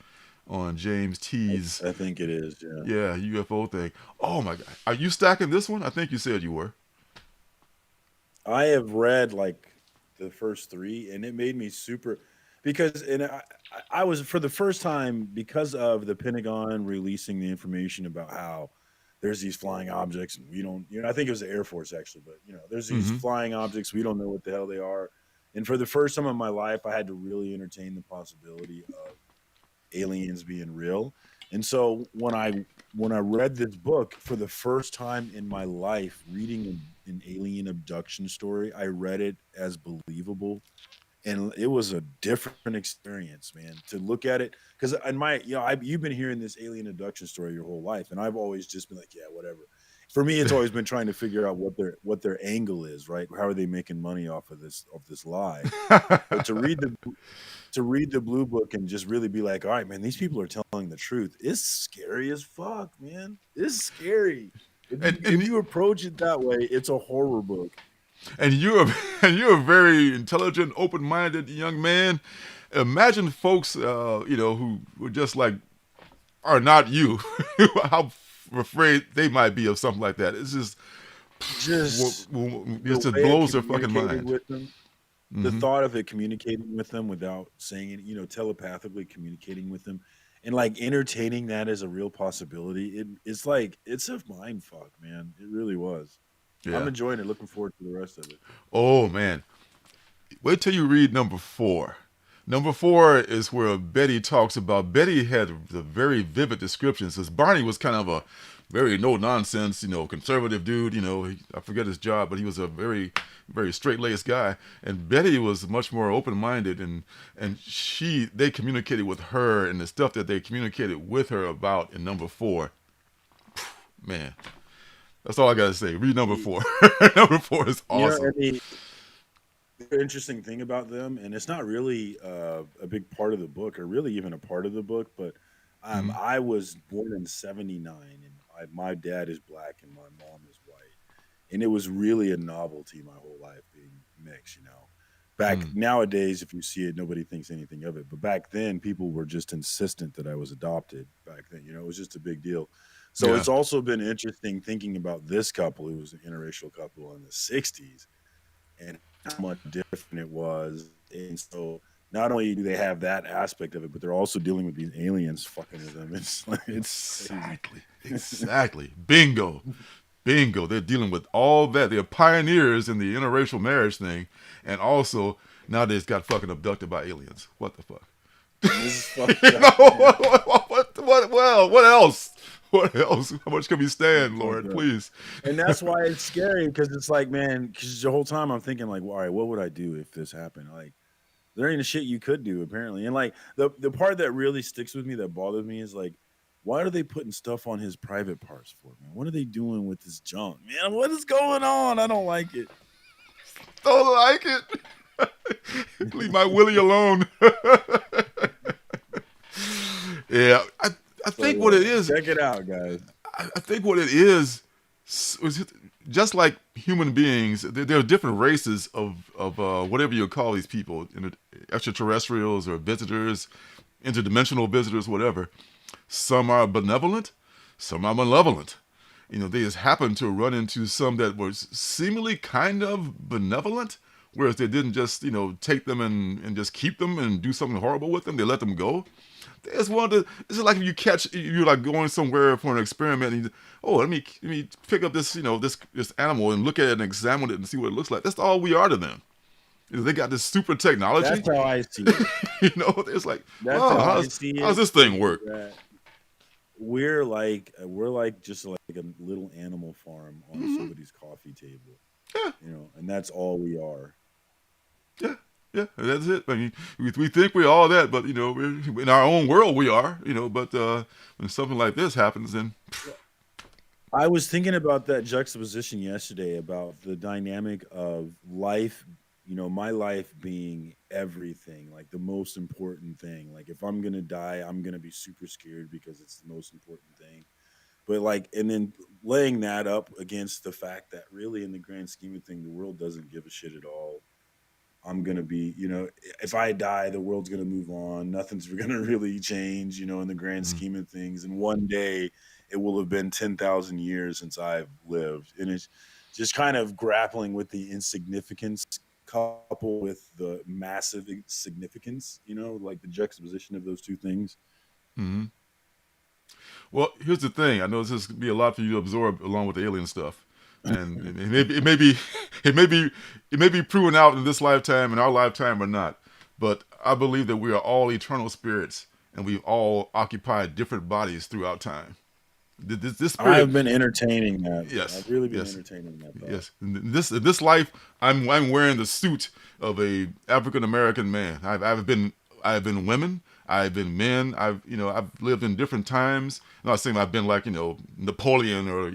Speaker 5: on James T's.
Speaker 7: I think it is, yeah.
Speaker 5: Yeah, UFO thing. Oh my God. Are you stacking this one? I think you said you were.
Speaker 7: I have read like the first 3, and it made me super, because I was, for the first time, because of the Pentagon releasing the information about how there's these flying objects, and we don't, I think it was the Air Force actually, but there's these flying objects, we don't know what the hell they are. And for the first time in my life, I had to really entertain the possibility of aliens being real. And so when I read this book for the first time in my life, reading an alien abduction story, I read it as believable. And it was a different experience, man, to look at it. Because you've been hearing this alien abduction story your whole life, and I've always just been like, yeah, whatever. For me, it's always been trying to figure out what their angle is, right? How are they making money off of this lie? But to read the Blue Book and just really be like, all right, man, these people are telling the truth. It's scary as fuck, man. It's scary. If you approach it that way, it's a horror book.
Speaker 5: And you're a very intelligent, open-minded young man. Imagine folks, who just like are not you, how afraid they might be of something like that. It's just it just blows their fucking mind.
Speaker 7: With them, the thought of it communicating with them without saying it, telepathically communicating with them, and like entertaining that as a real possibility. It's a mind fuck, man. It really was. Yeah. I'm enjoying it. Looking forward to the rest of it.
Speaker 5: Oh, man. Wait till you read number 4. Number 4 is where Betty talks about, Betty had the very vivid descriptions. Because Barney was kind of a very no-nonsense, conservative dude. I forget his job, but he was a very, very straight-laced guy. And Betty was much more open-minded. And they communicated with her, and the stuff that they communicated with her about in number 4. Man. That's all I gotta say. Read number 4. Number 4 is awesome.
Speaker 7: The interesting thing about them, and it's not really a big part of the book, or really even a part of the book, but I was born in '79, and my dad is black and my mom is white, and it was really a novelty my whole life being mixed. Nowadays, if you see it, nobody thinks anything of it, but back then, people were just insistent that I was adopted. Back then, it was just a big deal. So It's also been interesting thinking about this couple who was an interracial couple in the 60s and how much different it was. And so not only do they have that aspect of it, but they're also dealing with these aliens fucking with them.
Speaker 5: Exactly. Bingo. They're dealing with all that. They're pioneers in the interracial marriage thing. And also now they just got fucking abducted by aliens. What the fuck?
Speaker 7: This is
Speaker 5: what else? What else? How much can we stand, Lord? Please.
Speaker 7: And that's why it's scary, because it's like, man, because the whole time I'm thinking like, well, all right, what would I do if this happened? Like, there ain't a shit you could do, apparently. And like the part that really sticks with me, that bothers me, is like, why are they putting stuff on his private parts for, man? What are they doing with this junk? Man, what is going on? I don't like it.
Speaker 5: Don't like it. Leave my Willie alone. Yeah, I think what it is.
Speaker 7: Check it out, guys.
Speaker 5: I think what it is just like human beings. There are different races of whatever you call these people, extraterrestrials or visitors, interdimensional visitors, whatever. Some are benevolent, some are malevolent. They just happen to run into some that were seemingly kind of benevolent, whereas they didn't just take them and just keep them and do something horrible with them. They let them go. It's it's like if you're like going somewhere for an experiment and let me pick up this, this animal and look at it and examine it and see what it looks like. That's all we are to them. They got this super technology.
Speaker 7: That's how I see it.
Speaker 5: It's like, how's this thing work?
Speaker 7: we're like just like a little animal farm on somebody's coffee table,
Speaker 5: Yeah,
Speaker 7: and that's all we are.
Speaker 5: yeah, yeah. That's it. I mean, we think we're all that, but we're in our own world. We are, But when something like this happens, then
Speaker 7: I was thinking about that juxtaposition yesterday about the dynamic of life, my life being everything, like the most important thing. Like if I'm going to die, I'm going to be super scared because it's the most important thing. But like, and then laying that up against the fact that really in the grand scheme of things, the world doesn't give a shit at all. I'm going to be, if I die, the world's going to move on. Nothing's going to really change, in the grand
Speaker 5: mm,
Speaker 7: scheme of things. And one day it will have been 10,000 years since I've lived. And it's just kind of grappling with the insignificance coupled with the massive significance, like the juxtaposition of those two things.
Speaker 5: mhm. Well, here's the thing. I know this is gonna be a lot for you to absorb along with the alien stuff, and it may be proven out in this lifetime, in our lifetime, or not. But I believe that we are all eternal spirits, and we've all occupied different bodies throughout time. This spirit,
Speaker 7: I've been entertaining that.
Speaker 5: yes,
Speaker 7: I've really been
Speaker 5: yes,
Speaker 7: entertaining that thought.
Speaker 5: yes. In this life, I'm wearing the suit of a African American man. I've been women. I've been men. I've lived in different times. I'm not saying I've been like Napoleon or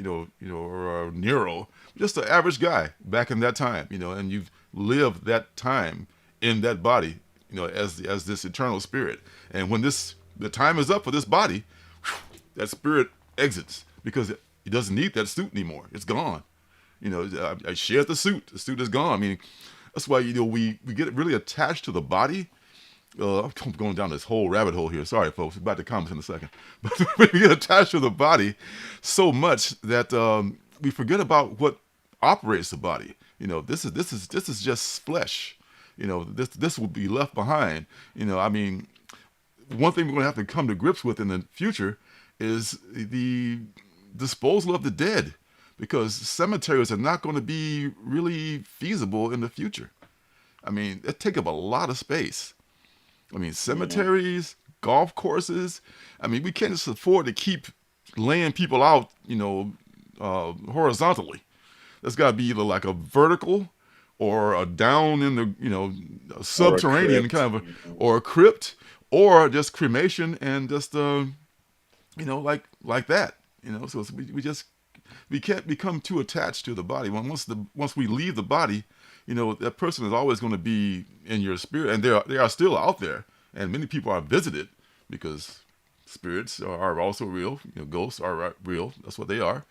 Speaker 5: or Nero. Just an average guy back in that time. And you've lived that time in that body. As this eternal spirit. And when the time is up for this body, that spirit exits because it doesn't need that suit anymore. It's gone. I shared the suit. The suit is gone. I mean, that's why we get really attached to the body. I'm going down this whole rabbit hole here. Sorry, folks. About to comment in a second. But we get attached to the body so much that we forget about what operates the body. This is just flesh. This will be left behind. I mean, one thing we're going to have to come to grips with in the future is the disposal of the dead, because cemeteries are not going to be really feasible in the future. I mean, it take up a lot of space. I mean, cemeteries, golf courses. I mean, we can't just afford to keep laying people out, horizontally. There's got to be either like a vertical or a down in the, a subterranean kind of, or a crypt, or just cremation and just, like that. So we can't become too attached to the body. Once we leave the body, that person is always going to be in your spirit, and they are still out there, and many people are visited because spirits are also real. Ghosts are real. That's what they are.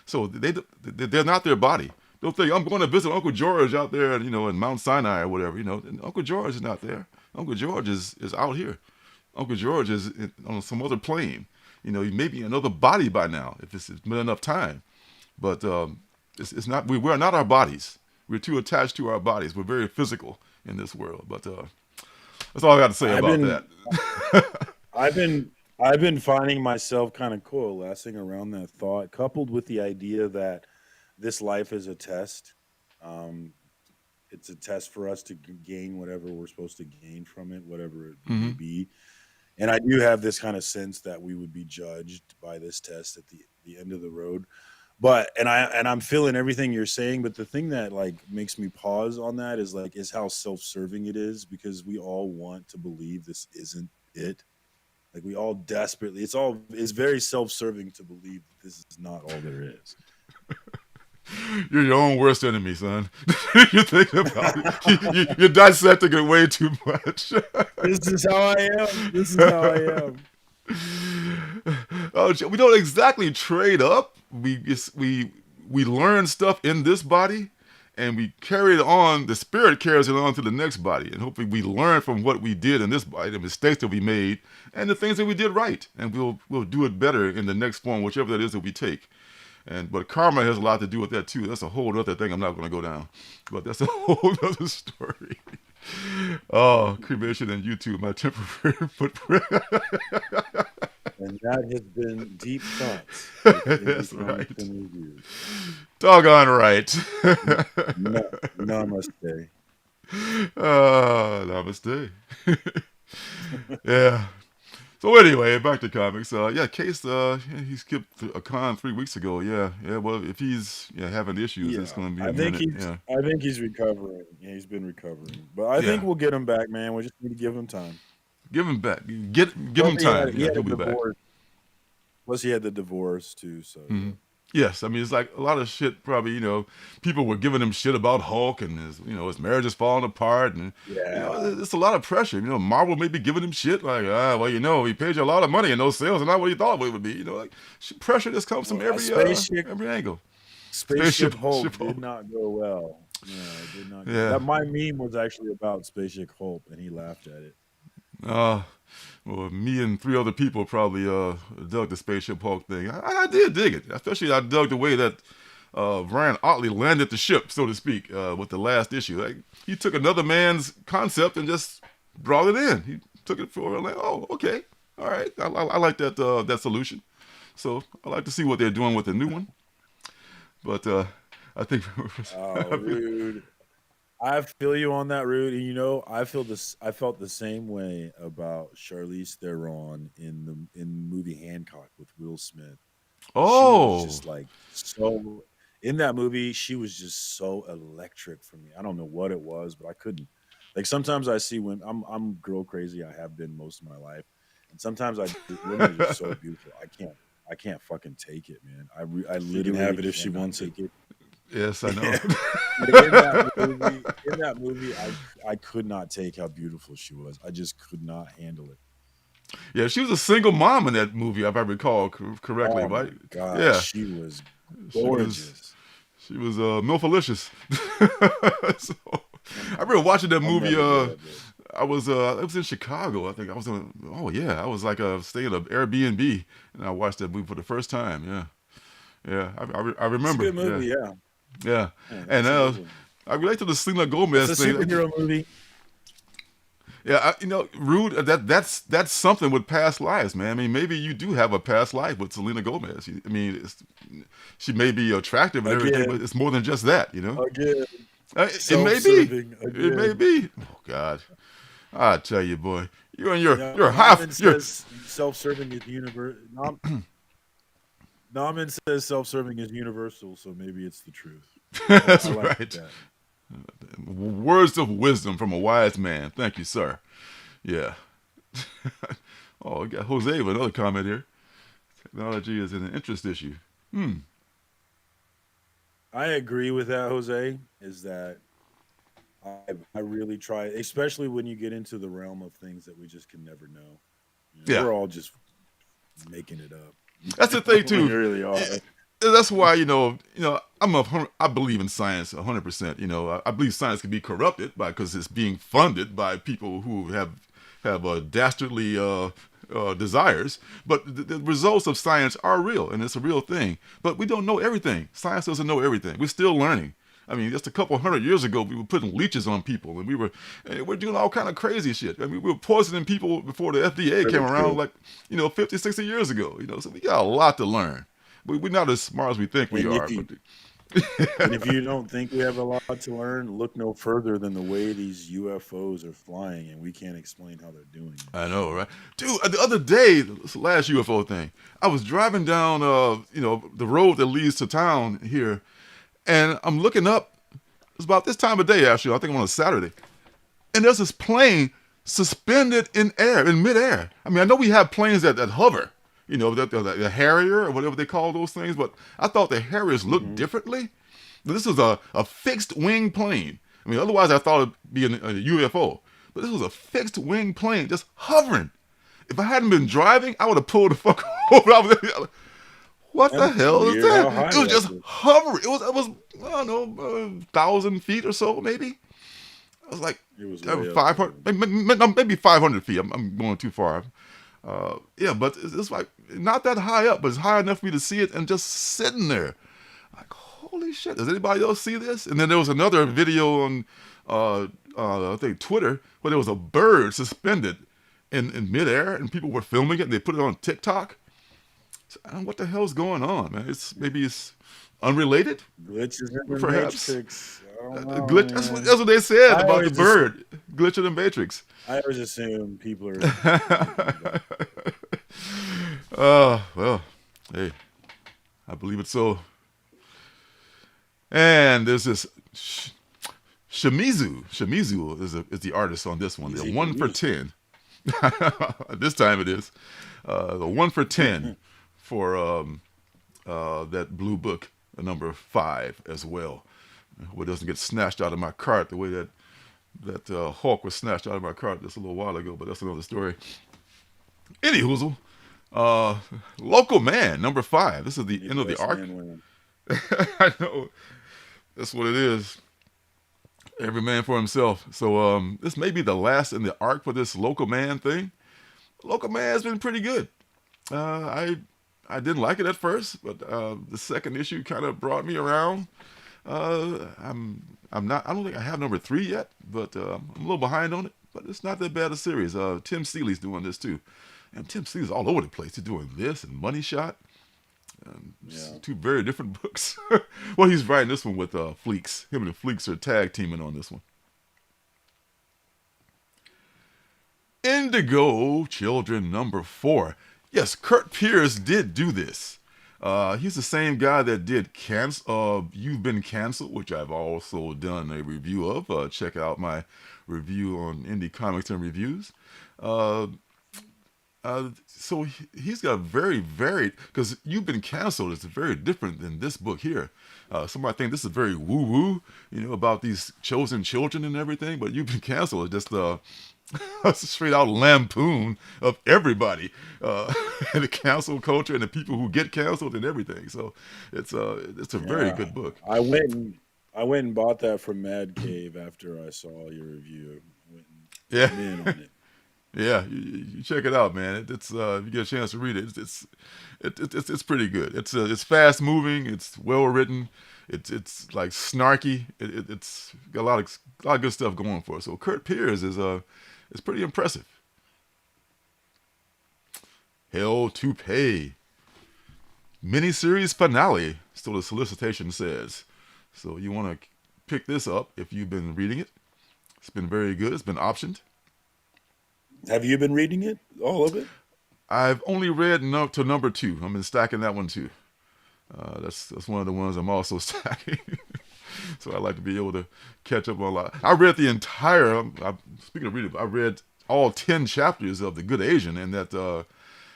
Speaker 5: So they're not their body. Don't think I'm going to visit Uncle George out there, in Mount Sinai or whatever. And Uncle George is not there. Uncle George is out here. Uncle George is on some other plane. He may be another body by now if it's been enough time. But it's not. We are not our bodies. We're too attached to our bodies. We're very physical in this world. But that's all I got to say about that.
Speaker 7: I've been finding myself kind of coalescing around that thought, coupled with the idea that this life is a test. It's a test for us to gain whatever we're supposed to gain from it, whatever it may be. And I do have this kind of sense that we would be judged by this test at the end of the road. But I'm feeling everything you're saying. But the thing that like makes me pause on that is how self-serving it is, because we all want to believe this isn't it. Like we all desperately, it's very self-serving to believe that this is not all there is.
Speaker 5: You're your own worst enemy, son. You're thinking about it. You're dissecting it way too much.
Speaker 7: This is how I am. This is how I am.
Speaker 5: Oh, we don't exactly trade up. We learn stuff in this body, and we carry it on. The spirit carries it on to the next body, and hopefully we learn from what we did in this body, the mistakes that we made, and the things that we did right, and we'll do it better in the next form, whichever that is that we take. But karma has a lot to do with that too. That's a whole other thing I'm not going to go down. But that's a whole other story. Oh, cremation and YouTube, my temporary footprint.
Speaker 7: And that has been Deep Thoughts.
Speaker 5: That's right. Doggone right.
Speaker 7: Namaste.
Speaker 5: Namaste. Yeah. So anyway, back to comics. Yeah, Case, he skipped a con 3 weeks ago. Yeah. Well, if he's having issues, it's going to be a minute. Yeah.
Speaker 7: I think he's recovering. Yeah, he's been recovering, but I think we'll get him back, man. We just need to give him time.
Speaker 5: Give him back. Give him time.
Speaker 7: He had
Speaker 5: he'll
Speaker 7: a
Speaker 5: be back.
Speaker 7: divorce. Plus, he had the divorce too. So.
Speaker 5: Yes, I mean it's like a lot of shit. Probably people were giving him shit about Hulk and his marriage is falling apart and it's a lot of pressure. Marvel may be giving him shit like he paid you a lot of money and those sales are not what you thought it would be. Like pressure just comes from every angle.
Speaker 7: Spaceship Hulk did not go well. Yeah, it did not.
Speaker 5: Yeah.
Speaker 7: My meme was actually about Spaceship Hulk, and he laughed at it.
Speaker 5: Well, me and 3 other people probably dug the Spaceship Hulk thing. I did dig it, especially I dug the way that Ryan Otley landed the ship, so to speak, with the last issue. Like he took another man's concept and just brought it in. He took it for like, oh, okay, all right. I like that solution. So I like to see what they're doing with the new one. But I think.
Speaker 7: Rude. I feel you on that, Rude. And I felt the same way about Charlize Theron in the movie Hancock with Will Smith.
Speaker 5: Oh,
Speaker 7: she was just like so in that movie. She was just so electric for me. I don't know what it was, but I couldn't. Like sometimes I see when I'm girl crazy. I have been most of my life, and sometimes women are just so beautiful. I can't fucking take it, man. I literally can have it if she wants it.
Speaker 5: Yes, I know.
Speaker 7: in that movie, I could not take how beautiful she was. I just could not handle it.
Speaker 5: Yeah, she was a single mom in that movie, if I recall correctly,
Speaker 7: oh
Speaker 5: right?
Speaker 7: My God,
Speaker 5: yeah,
Speaker 7: she was gorgeous.
Speaker 5: She was milfalicious. So, I remember watching that movie. I was in Chicago. I think I was in. Oh yeah, I was like staying at an Airbnb, and I watched that movie for the first time. Yeah. I remember.
Speaker 7: It's a good movie.
Speaker 5: Yeah. And I relate to the Selena Gomez
Speaker 7: it's a
Speaker 5: thing.
Speaker 7: Superhero movie.
Speaker 5: Yeah, Rude. That's something with past lives, man. I mean, maybe you do have a past life with Selena Gomez. I mean, she may be attractive and everything, but it's more than just that,
Speaker 7: Again,
Speaker 5: it may be. It may be. Oh God, I tell you, boy, you and your half. You're
Speaker 7: self-serving is universal. Nauman says self-serving is universal, so maybe it's the truth.
Speaker 5: That's
Speaker 7: like
Speaker 5: right.
Speaker 7: That.
Speaker 5: Words of wisdom from a wise man. Thank you, sir. Yeah. Oh, we got Jose with another comment here. Technology is an interest issue.
Speaker 7: I agree with that, Jose. Is that I really try, especially when you get into the realm of things that we just can never know. We're all just making it up.
Speaker 5: That's the thing too.
Speaker 7: We really are.
Speaker 5: That's why I believe in science 100%. I believe science can be corrupted because it's being funded by people who have dastardly desires. But the results of science are real, and it's a real thing. But we don't know everything. Science doesn't know everything. We're still learning. I mean, just a couple hundred years ago, we were putting leeches on people, and we're doing all kind of crazy shit. I mean, we were poisoning people before the FDA came around, like 50, 60 years ago. So we got a lot to learn. We're not as smart as we think we are.
Speaker 7: And if you don't think we have a lot to learn, look no further than the way these UFOs are flying, and we can't explain how they're doing it.
Speaker 5: I know, right? Dude, the other day, this last UFO thing, I was driving down, the road that leads to town here, and I'm looking up. It's about this time of day, actually. I think I'm on a Saturday. And there's this plane suspended in midair. I mean, I know we have planes that hover. The Harrier or whatever they call those things, but I thought the Harriers looked differently. This was a fixed wing plane. I mean, otherwise I thought it'd be a UFO, but this was a fixed wing plane just hovering. If I hadn't been driving, I would have pulled the fuck over. What the hell is that? It was just hovering. It was I don't know, 1,000 feet or so, maybe. I was like,
Speaker 7: it was
Speaker 5: 500, maybe 500 feet. I'm going too far. But it's like not that high up, but it's high enough for me to see it and just sitting there. Like, holy shit, does anybody else see this? And then there was another video on, I think Twitter, where there was a bird suspended in midair and people were filming it and they put it on TikTok. So, I don't know what the hell's going on, man. Maybe it's unrelated.
Speaker 7: Glitches in the
Speaker 5: perhaps.
Speaker 7: Matrix.
Speaker 5: Glitch. That's what they said about the bird. Glitch in the Matrix.
Speaker 7: I always assume people are.
Speaker 5: Well, hey, I believe it so. And there's this Shimizu. Shimizu is the artist on this one. The 1 for 10. This time it is. The 1 for 10 for that blue book, number 5 as well. I hope it doesn't get snatched out of my cart the way that Hawk was snatched out of my cart just a little while ago, but that's another story. Any hoozle. Local Man, number 5. This is the end of the arc. I know. That's what it is. Every man for himself. So this may be the last in the arc for this Local Man thing. Local Man has been pretty good. I didn't like it at first, but the second issue kind of brought me around. I don't think I have number 3 yet, but I'm a little behind on it. But it's not that bad a series. Tim Seeley's doing this too. And Tim Seeley's all over the place. He's doing this and Money Shot. Two very different books. Well, he's writing this one with Fleeks. Him and Fleeks are tag teaming on this one. Indigo Children number 4. Yes, Kurt Pierce did do this. He's the same guy that did You've Been Canceled, which I've also done a review of. Check out my review on Indie Comics and Reviews. So he's got very varied, because You've Been Canceled is very different than this book here. Some might think this is very woo-woo, about these chosen children and everything, but You've Been Canceled is just a straight out lampoon of everybody, and the cancel culture and the people who get canceled and everything. So it's a very good book.
Speaker 7: I went and bought that from Mad Cave after I saw your review. I went in on it.
Speaker 5: Yeah, you check it out, man. It's if you get a chance to read it, it's pretty good. It's fast moving. It's well written. It's like snarky. It's got a lot of good stuff going for it. So Kurt Pierce is pretty impressive. Hell to Pay miniseries finale. So the solicitation says. So you want to pick this up if you've been reading it. It's been very good. It's been optioned.
Speaker 7: Have you been reading it, all of it?
Speaker 5: I've only read to number 2. I've been stacking that one too. That's one of the ones I'm also stacking. So I like to be able to catch up on a lot. I read the entire. Speaking of reading, I read all 10 chapters of The Good Asian, and that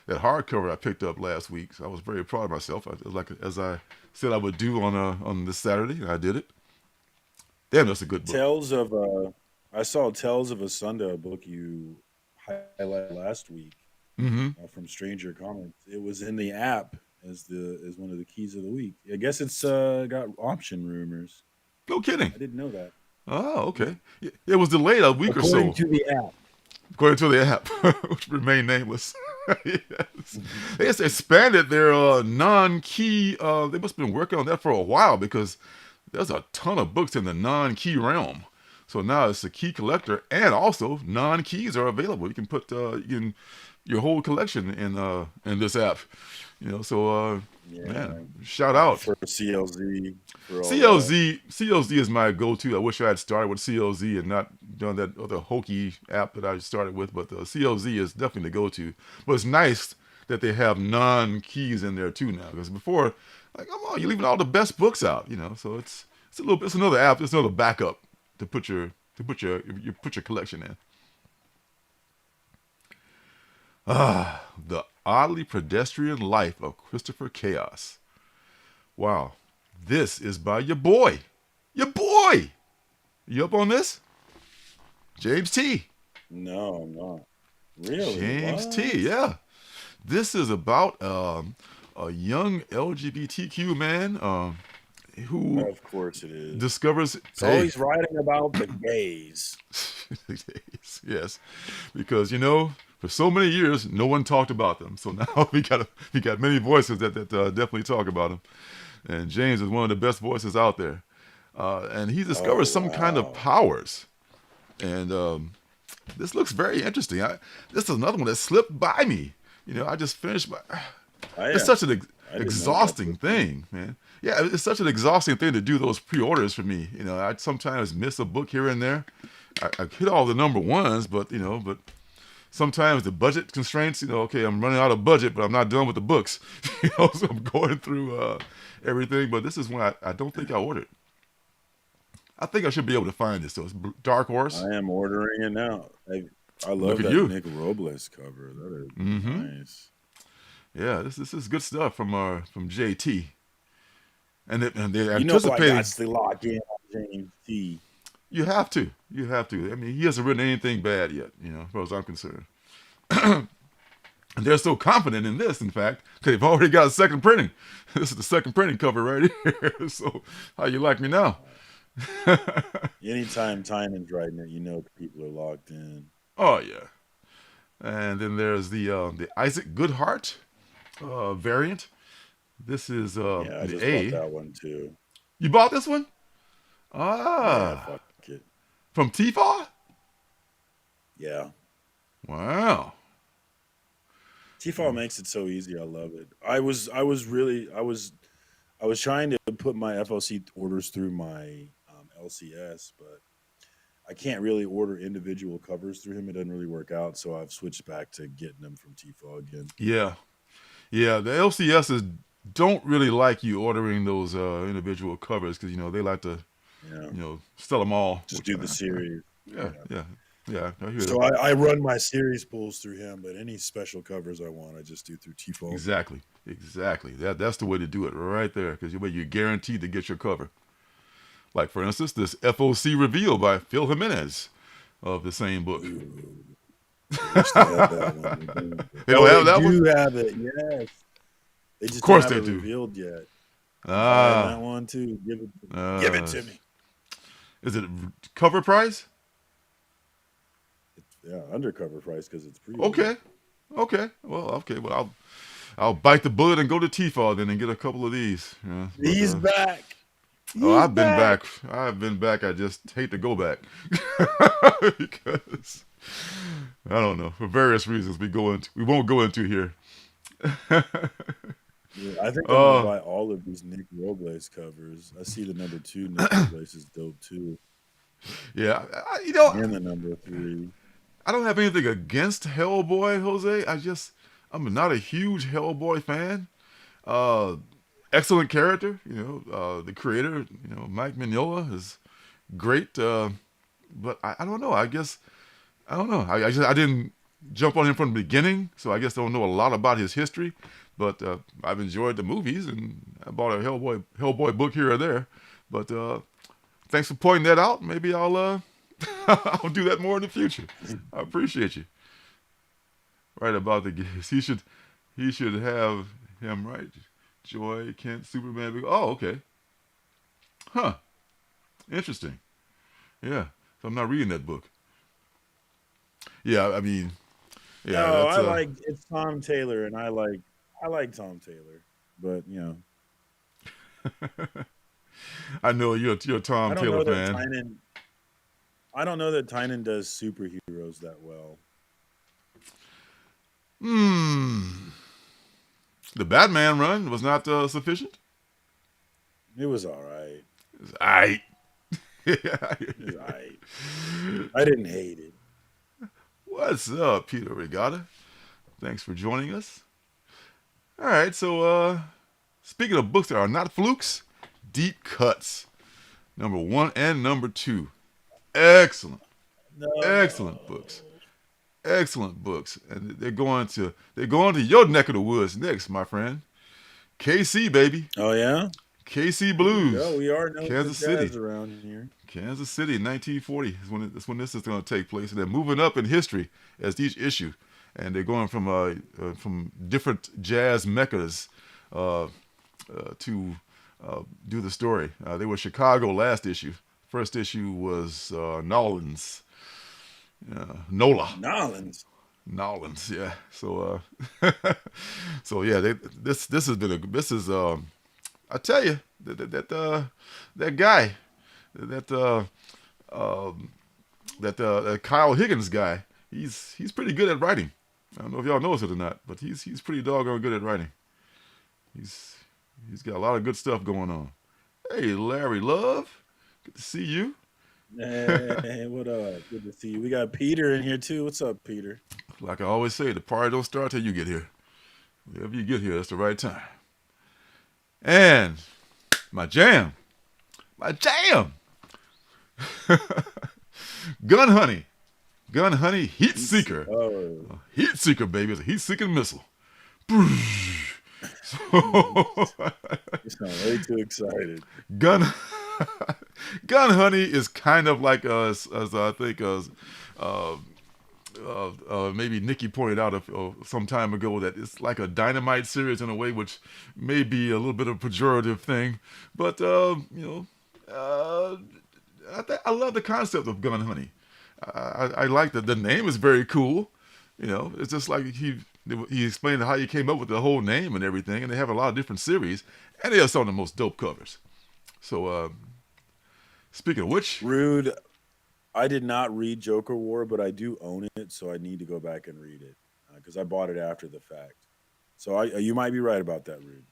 Speaker 5: hardcover I picked up last week. So I was very proud of myself. As I said I would do on this Saturday, and I did it. Damn, that's a good book.
Speaker 7: I saw Tales of a Sunday, a book you highlighted last week from Stranger Comics. It was in the app as one of the keys of the week. I guess it's got option rumors.
Speaker 5: No kidding.
Speaker 7: I didn't know that.
Speaker 5: Oh, okay. It was delayed a week or so.
Speaker 7: According to the app.
Speaker 5: According to the app, which remain nameless. Yes. They just expanded their non-key. They must have been working on that for a while, because there's a ton of books in the non-key realm. So now it's a key collector, and also non-keys are available. You can put your whole collection in this app. Man, shout out
Speaker 7: for CLZ.
Speaker 5: CLZ is my go-to. I wish I had started with CLZ and not done that other hokey app that I started with. But CLZ is definitely the go-to. But it's nice that they have non-keys in there too now, because before, like, come on, you're leaving all the best books out. So it's another app. It's another backup to put your collection in. The Oddly Pedestrian Life of Christopher Chaos. Wow, this is by your boy. You up on this? James T.
Speaker 7: No, I'm not. Really?
Speaker 5: James
Speaker 7: what?
Speaker 5: T. Yeah, this is about a young LGBTQ man. Who,
Speaker 7: of course it is,
Speaker 5: discovers
Speaker 7: it's always writing about the gays.
Speaker 5: Yes, because for so many years no one talked about them, so now we got many voices that definitely talk about them, and James is one of the best voices out there, and he discovers some kind of powers, and this looks very interesting. This is another one that slipped by me. I just finished it's such an exhausting thing, man. Yeah, it's such an exhausting thing to do those pre-orders for me. I sometimes miss a book here and there. I hit all the number ones, but sometimes the budget constraints, okay, I'm running out of budget, but I'm not done with the books. So I'm going through everything. But this is one I don't think I ordered. I think I should be able to find this. So it's Dark Horse.
Speaker 7: I am ordering it now. I love
Speaker 5: Look at
Speaker 7: that
Speaker 5: you.
Speaker 7: Nick Robles cover. That is nice.
Speaker 5: Yeah, this is good stuff from JT. And they're
Speaker 7: I
Speaker 5: anticipating.
Speaker 7: got to lock in on James T.
Speaker 5: You have to. I mean, he hasn't written anything bad yet, as far as I'm concerned. And they're so confident in this, in fact, they've already got a second printing. This is the second printing cover right here. So, how you like me now?
Speaker 7: Anytime Tynan's writing it, people are locked in.
Speaker 5: Oh yeah. And then there's the Isaac Goodhart variant. This is
Speaker 7: I just bought that one too.
Speaker 5: You bought this one?
Speaker 7: Yeah, fuck it.
Speaker 5: From Tefal?
Speaker 7: Yeah.
Speaker 5: Wow.
Speaker 7: Tefal makes it so easy. I love it. I was trying to put my FLC orders through my LCS, but I can't really order individual covers through him. It doesn't really work out, so I've switched back to getting them from Tefal again.
Speaker 5: Yeah. The LCSs don't really like you ordering those individual covers because they like to sell them all.
Speaker 7: Just do the series.
Speaker 5: Yeah. I hear
Speaker 7: so
Speaker 5: that.
Speaker 7: I run my series pulls through him, but any special covers I want, I just do through Tefal.
Speaker 5: Exactly. That's the way to do it right there, because you're guaranteed to get your cover. Like, for instance, this FOC reveal by Phil Jimenez of the same book.
Speaker 7: They still have that one.
Speaker 5: They don't have that one?
Speaker 7: They do have it, yes. They just
Speaker 5: of course
Speaker 7: don't have
Speaker 5: they
Speaker 7: it
Speaker 5: do.
Speaker 7: revealed yet.
Speaker 5: That
Speaker 7: one too. Give it to me.
Speaker 5: Is it cover price?
Speaker 7: Yeah, undercover price because it's pre.
Speaker 5: Okay. Well, I'll bite the bullet and go to Tefal then and get a couple of these.
Speaker 7: He's back.
Speaker 5: I've been back. I just hate to go back because I don't know, for various reasons we won't go into here.
Speaker 7: Yeah, I think I'm gonna buy all of these Nick Robles covers. I see the number 2 Nick Robles is dope too.
Speaker 5: Yeah,
Speaker 7: and the number 3.
Speaker 5: I don't have anything against Hellboy, Jose. I'm not a huge Hellboy fan. Excellent character, the creator, Mike Mignola is great. But I don't know. I don't know. I didn't jump on him from the beginning, so I guess I don't know a lot about his history. But I've enjoyed the movies, and I bought a Hellboy book here or there. But thanks for pointing that out. Maybe I'll I'll do that more in the future. I appreciate you. Right about the gays. He should have him right. Joy, Kent, Superman. Oh, okay. Huh. Interesting. Yeah. So I'm not reading that book. Yeah, I mean, yeah.
Speaker 7: No, it's Tom Taylor, and I like Tom Taylor, but
Speaker 5: I know you're a Tom Taylor fan.
Speaker 7: I don't know that Tynan does superheroes that well.
Speaker 5: The Batman run was not sufficient?
Speaker 7: It was all right.
Speaker 5: It was all right.
Speaker 7: It was all right. I didn't hate it.
Speaker 5: What's up, Peter Regatta? Thanks for joining us. All right, so speaking of books that are not flukes, Deep Cuts, number 1 and number 2. Excellent. Excellent books. Excellent books. And they're going to your neck of the woods next, my friend. KC, baby.
Speaker 7: Oh yeah?
Speaker 5: KC Blues.
Speaker 7: Yeah, we are
Speaker 5: Kansas City
Speaker 7: around here.
Speaker 5: Kansas City, 1940 is when this is going to take place. And they're moving up in history as each issue. And they're going from different jazz meccas to do the story. They were Chicago last issue. First issue was Nolans. Nolans, yeah. So so yeah, this has been I tell you that guy, that Kyle Higgins guy, he's pretty good at writing. I don't know if y'all knows it or not, but he's pretty doggone good at writing. He's got a lot of good stuff going on. Hey, Larry Love, good to see you.
Speaker 7: Hey, what up? Good to see you. We got Peter in here too. What's up, Peter?
Speaker 5: Like I always say, the party don't start till you get here. Whenever you get here, that's the right time. And my jam. Gun Honey. Gun Honey Heat Seeker.
Speaker 7: Oh,
Speaker 5: Heat Seeker, baby. It's a heat seeking missile. So,
Speaker 7: you sound way too excited.
Speaker 5: Gun Gun Honey is kind of like as I think maybe Nikki pointed out some time ago that it's like a dynamite series in a way, which may be a little bit of a pejorative thing, but I love the concept of Gun Honey. I like that the name is very cool. It's just like he explained how he came up with the whole name and everything, and they have a lot of different series, and they have some of the most dope covers. So, speaking of which,
Speaker 7: Rude. I did not read Joker War, but I do own it, so I need to go back and read it because I bought it after the fact. So you might be right about that, Rude.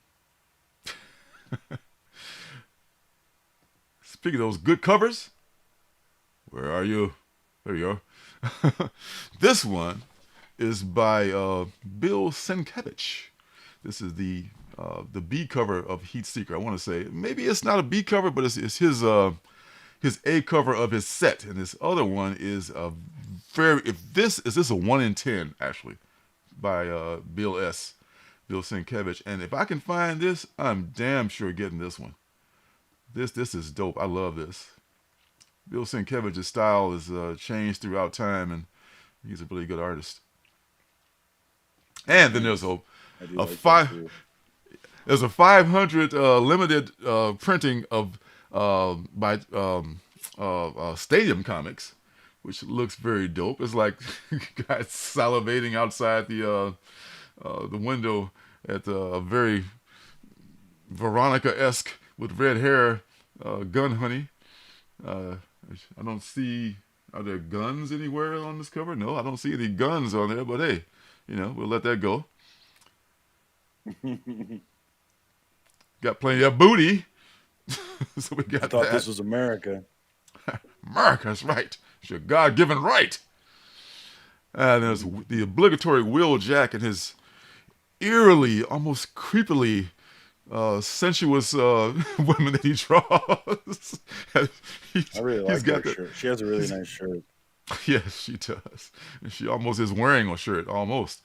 Speaker 5: speaking of those good covers, where are you? There you are. This one is by Bill Sienkiewicz. This is the B cover of Heat Seeker. I want to say maybe it's not a B cover, but it's his A cover of his set, and this other one is a very. If this is a 1 in 10 actually by Bill Sienkiewicz, and if I can find this, I'm damn sure getting this one. This is dope. I love this. Bill Sienkiewicz's style is changed throughout time, and he's a really good artist. And then there's a
Speaker 7: Like
Speaker 5: there's a 500 limited printing of by Stadium Comics, which looks very dope. It's like guys salivating outside the window at a very Veronica-esque with red hair Gun Honey. I don't see. Are there guns anywhere on this cover? No, I don't see any guns on there. But hey, we'll let that go. Got plenty of booty. So we got
Speaker 7: I thought
Speaker 5: that.
Speaker 7: this was America.
Speaker 5: America's right. It's your God-given right. And there's the obligatory Will Jack and his eerily, almost creepily sensuous women that he draws.
Speaker 7: I really like her shirt. She has a really nice shirt.
Speaker 5: Yes, she does. And she almost is wearing a shirt, almost.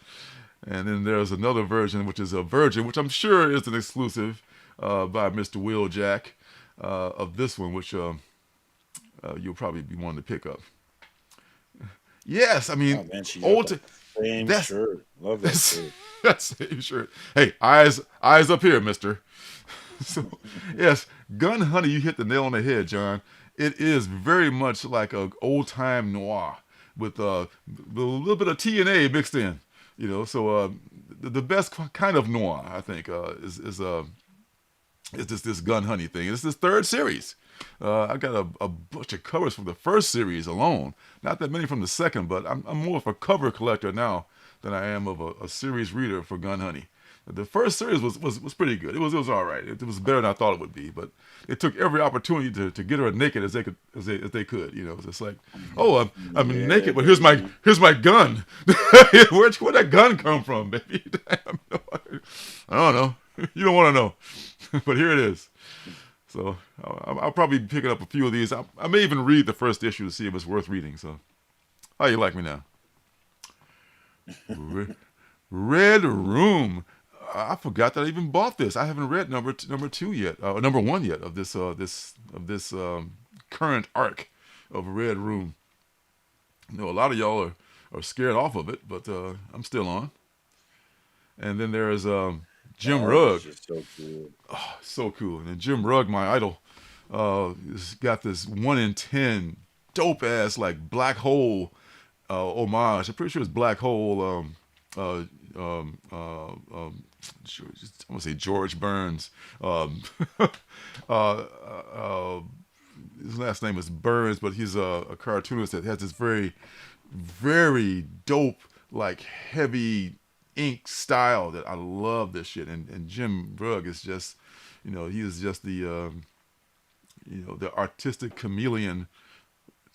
Speaker 5: And then there's another version, which is a Virgin, which I'm sure is an exclusive by Mr. Will Jack of this one, which you'll probably be wanting to pick up. Yes, I mean,
Speaker 7: same shirt. Love that shirt.
Speaker 5: That same shirt. Hey, eyes up here, mister. So, yes, Gun Honey, you hit the nail on the head, John. It is very much like an old-time noir with a little bit of TNA mixed in. So the best kind of noir, I think, is this Gun Honey thing. It's this third series. I got a bunch of covers from the first series alone. Not that many from the second, but I'm more of a cover collector now than I am of a series reader for Gun Honey. The first series was pretty good. It was all right. It was better than I thought it would be. But it took every opportunity to get her naked as they could. It's just like, oh, I'm naked, but here's my gun. Where'd that gun come from, baby? I don't know. You don't want to know, but here it is. So I'll probably be picking up a few of these. I may even read the first issue to see if it's worth reading. So how you like me now? Red Room. I forgot that I even bought this. I haven't read number 2 yet, number 1 yet of this current arc of Red Room. I know a lot of y'all are scared off of it, but I'm still on. And then there is Jim Rugg.
Speaker 7: So cool.
Speaker 5: Oh, so cool. And then Jim Rugg, my idol, has got this 1 in 10 dope ass like black hole homage. I'm pretty sure it's black hole. I want to say George Burns. His last name is Burns, but he's a cartoonist that has this very, very dope, like heavy ink style that I love this shit. And Jim Rugg is just, he is just the, the artistic chameleon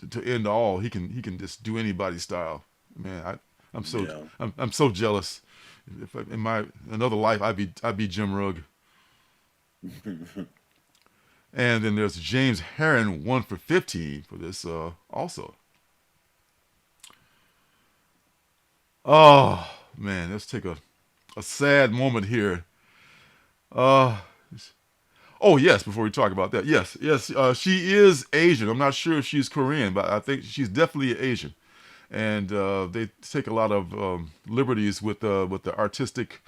Speaker 5: to end all. He can just do anybody's style. Man, I'm so jealous. If in my another life I'd be Jim Rugg. And then there's James Herron 1 for 15 for this also. Oh man, let's take a sad moment here. Oh yes, before we talk about that, yes, she is Asian. I'm not sure if she's Korean, but I think she's definitely Asian. And they take a lot of liberties with the artistic,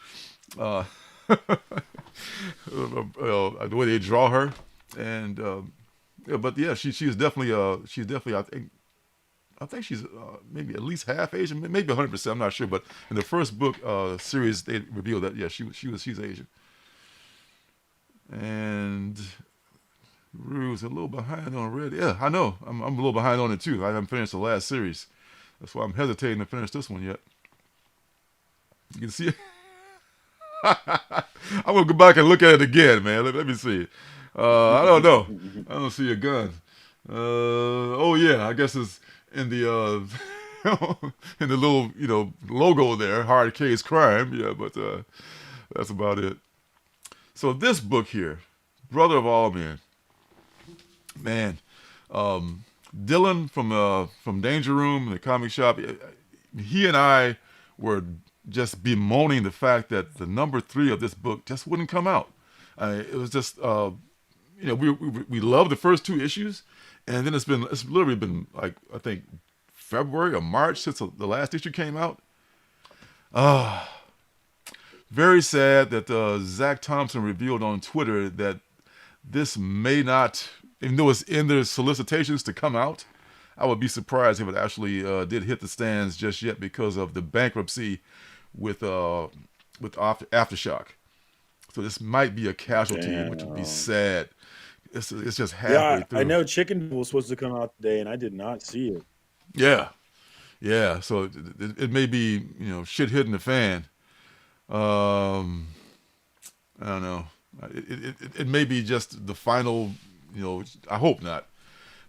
Speaker 5: the way they draw her, and yeah, but yeah, she's definitely I think she's maybe at least half Asian, maybe 100%. I'm not sure, but in the first book series, they revealed that she's Asian. And Rue's a little behind on Red. Yeah, I know. I'm a little behind on it too. I haven't finished the last series. That's why I'm hesitating to finish this one yet. You can see it. I'm gonna go back and look at it again, man. Let me see. I don't know. I don't see a gun. Oh yeah, I guess it's in the in the little logo there, hard case crime. Yeah, but that's about it. So this book here, Brother of All Men, man, Dylan from Danger Room, the comic shop, he and I were just bemoaning the fact that the number 3 of this book just wouldn't come out. It was just, we love the first 2 issues, and then it's literally been like I think February or March since the last issue came out. Very sad that Zach Thompson revealed on Twitter that this may not, even though it's in their solicitations to come out, I would be surprised if it actually did hit the stands just yet because of the bankruptcy with Aftershock. So this might be a casualty, which would be sad. It's just halfway through.
Speaker 7: I know Chicken was supposed to come out today, and I did not see it.
Speaker 5: Yeah. So it may be shit hitting the fan. I don't know. It may be just the final. I hope not.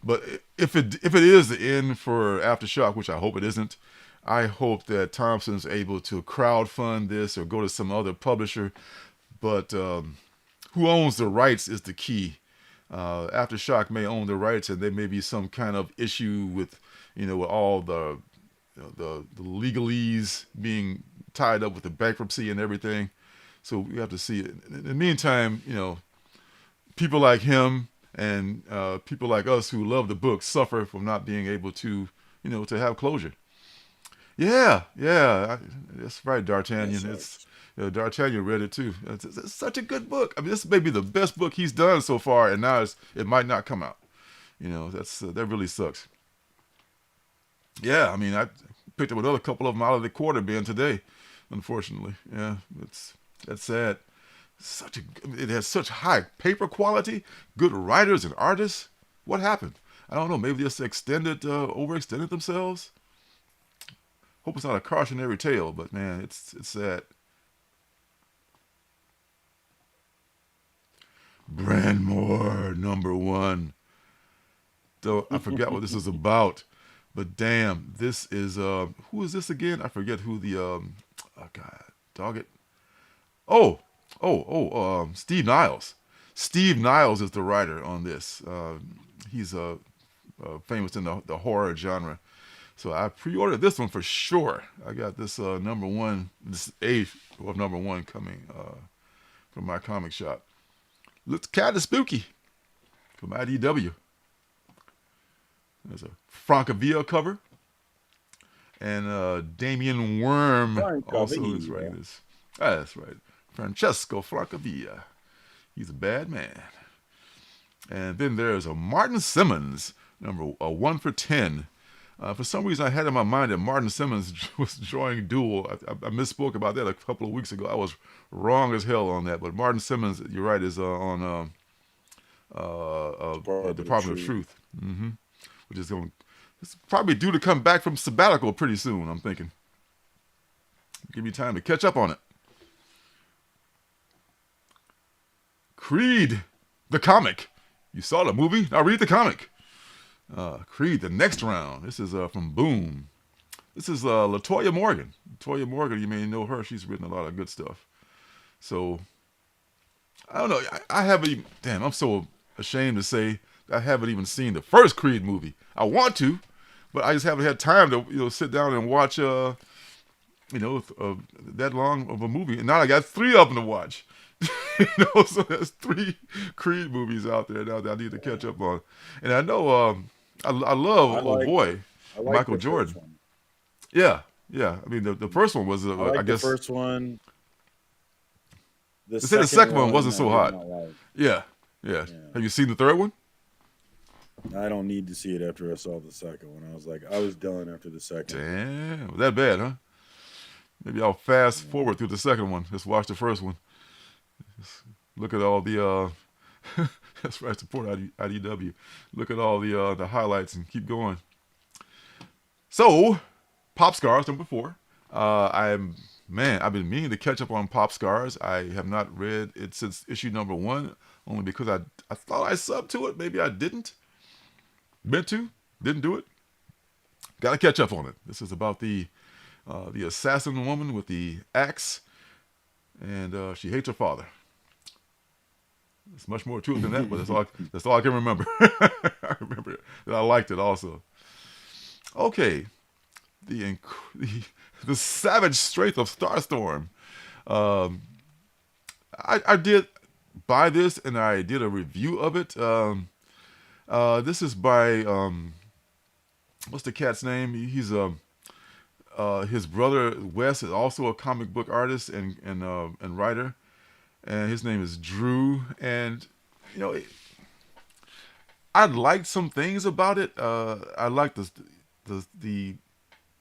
Speaker 5: But if it is the end for Aftershock, which I hope it isn't, I hope that Thompson's able to crowdfund this or go to some other publisher. But who owns the rights is the key. Aftershock may own the rights, and there may be some kind of issue with with all the legalese being tied up with the bankruptcy and everything. So we have to see it. In the meantime, people like him and people like us who love the book suffer from not being able to, to have closure. Yeah, that's right, D'Artagnan. D'Artagnan read it too. It's such a good book. I mean, this may be the best book he's done so far, and now it might not come out. That really sucks. Yeah, I mean, I picked up another couple of them out of the quarter bin today, unfortunately. Yeah, that's sad. It has such high paper quality, good writers and artists. What happened? I don't know. Maybe they just overextended themselves. Hope it's not a cautionary tale, but man, it's sad. Brandmore, number 1. Though I forgot what this is about. But damn, this is who is this again? I forget who the oh god, dog it. Steve Niles. Steve Niles is the writer on this. He's famous in the horror genre. So I pre-ordered this one for sure. I got this number 1, this age of number 1 coming from my comic shop. Looks kind of spooky from IDW. There's a Francavilla cover. And Damian Worm also is writing this. That's right. Francesco Francavilla. He's a bad man. And then there's a Martin Simmons, number 1 for 10. For some reason, I had in my mind that Martin Simmons was drawing Duel. I misspoke about that a couple of weeks ago. I was wrong as hell on that. But Martin Simmons, you're right, is on Department of Truth. Mm-hmm. Which is it's probably due to come back from sabbatical pretty soon, I'm thinking. Give me time to catch up on it. Creed, the comic. You saw the movie, now read the comic. Creed, the next round. This is from Boom. This is Latoya Morgan. Latoya Morgan, you may know her. She's written a lot of good stuff. So, I don't know. I haven't even... Damn, I'm so ashamed to say I haven't even seen the first Creed movie. I want to, but I just haven't had time to sit down and watch that long of a movie. And now I got 3 of them to watch. So there's 3 Creed movies out there now that I need to catch up on. And I know I love Michael Jordan. Yeah. I mean the first one was I guess
Speaker 7: the first one.
Speaker 5: The second one wasn't so hot. Yeah. Have you seen the third one?
Speaker 7: I don't need to see it after I saw the second one. I was done after the second.
Speaker 5: Damn, was that bad, huh? Maybe I'll fast forward through the second one. Just watch the first one. Just look at all the that's right, support IDW. Look at all the highlights and keep going. So, Pop Scars number 4. I've been meaning to catch up on Pop Scars. I have not read it since issue number 1, only because I thought I subbed to it. Maybe I didn't. Meant to, didn't do it. Got to catch up on it. This is about the assassin woman with the axe, and she hates her father. There's much more to it than that, but that's all I can remember. I remember that I liked it also. Okay, the savage strength of Starstorm. I did buy this and I did a review of it. This is by what's the cat's name? He's his brother Wes is also a comic book artist and writer, and his name is Drew. And I liked some things about it. I liked the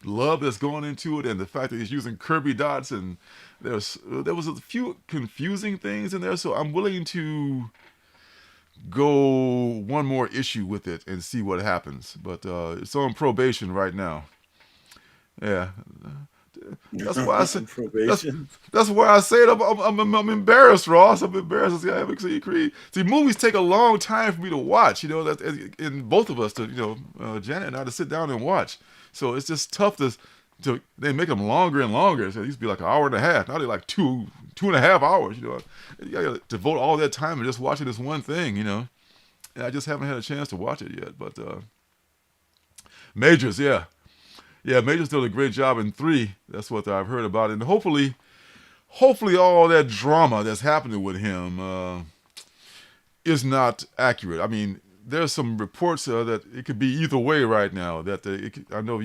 Speaker 5: love that's going into it, and the fact that he's using Kirby dots, and there was a few confusing things in there. So I'm willing to go one more issue with it and see what happens. But it's on probation right now. Yeah, that's why I say probation. That's why I say it. I'm embarrassed, Ross. I'm embarrassed to haven't seen Creed. See, movies take a long time for me to watch. And both of us Janet and I to sit down and watch. So it's just tough to they make them longer and longer. So it used to be like an hour and a half. Now they're like 2.5 hours. You gotta devote all that time to just watching this one thing. And I just haven't had a chance to watch it yet. But Majors, yeah, Majors did a great job in 3. That's what I've heard about it. And hopefully all that drama that's happening with him is not accurate. I mean, there's some reports that it could be either way right now. That I know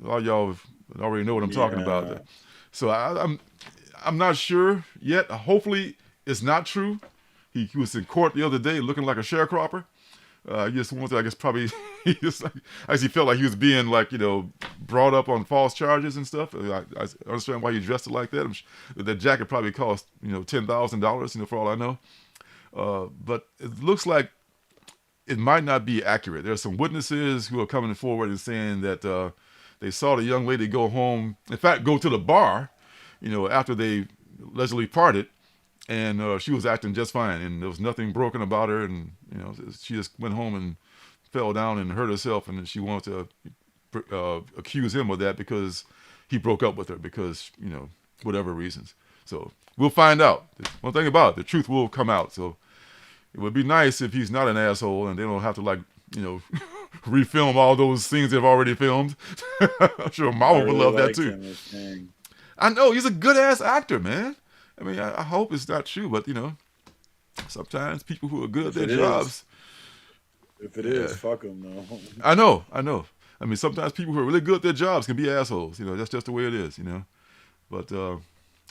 Speaker 5: all y'all already know what I'm talking about. So I'm not sure yet. Hopefully it's not true. He was in court the other day looking like a sharecropper. He just wanted, I guess, probably he felt like he was being brought up on false charges and stuff. I understand why he dressed it like that. That jacket probably cost $10,000 for all I know. But it looks like it might not be accurate. There are some witnesses who are coming forward and saying that they saw the young lady go home. In fact, go to the bar, after they allegedly parted, and she was acting just fine, and there was nothing broken about her, and she just went home and fell down and hurt herself, and she wanted to accuse him of that because he broke up with her because whatever reasons. So we'll find out. One thing about it, the truth will come out. So it would be nice if he's not an asshole and they don't have to refilm all those things they've already filmed. I'm sure Mama would love that too. I know, he's a good ass actor, man. I mean, I hope it's not true, but sometimes people who are good at their jobs.
Speaker 7: If it is, fuck them, though.
Speaker 5: I know. I mean, sometimes people who are really good at their jobs can be assholes. That's just the way it is. But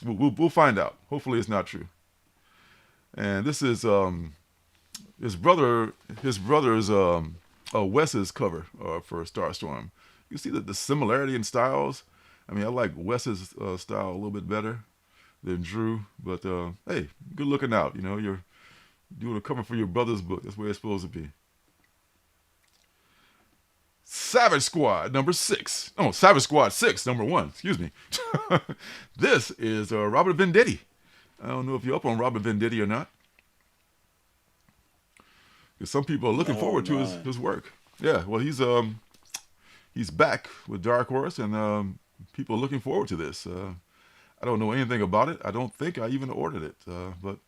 Speaker 5: we'll find out. Hopefully, it's not true. And this is his brother's Wes's cover for Starstorm. You see the similarity in styles. I mean, I like Wes's style a little bit better than Drew, but hey, good looking out. You're doing a cover for your brother's book. That's where it's supposed to be. Savage Squad number 6. Oh, Savage Squad 6 number 1. Excuse me. This is Robert Venditti. I don't know if you're up on Robert Venditti or not. Because some people are looking forward to his work. Yeah, well, he's back with Dark Horse, and people are looking forward to this. I don't know anything about it. I don't think I even ordered it, but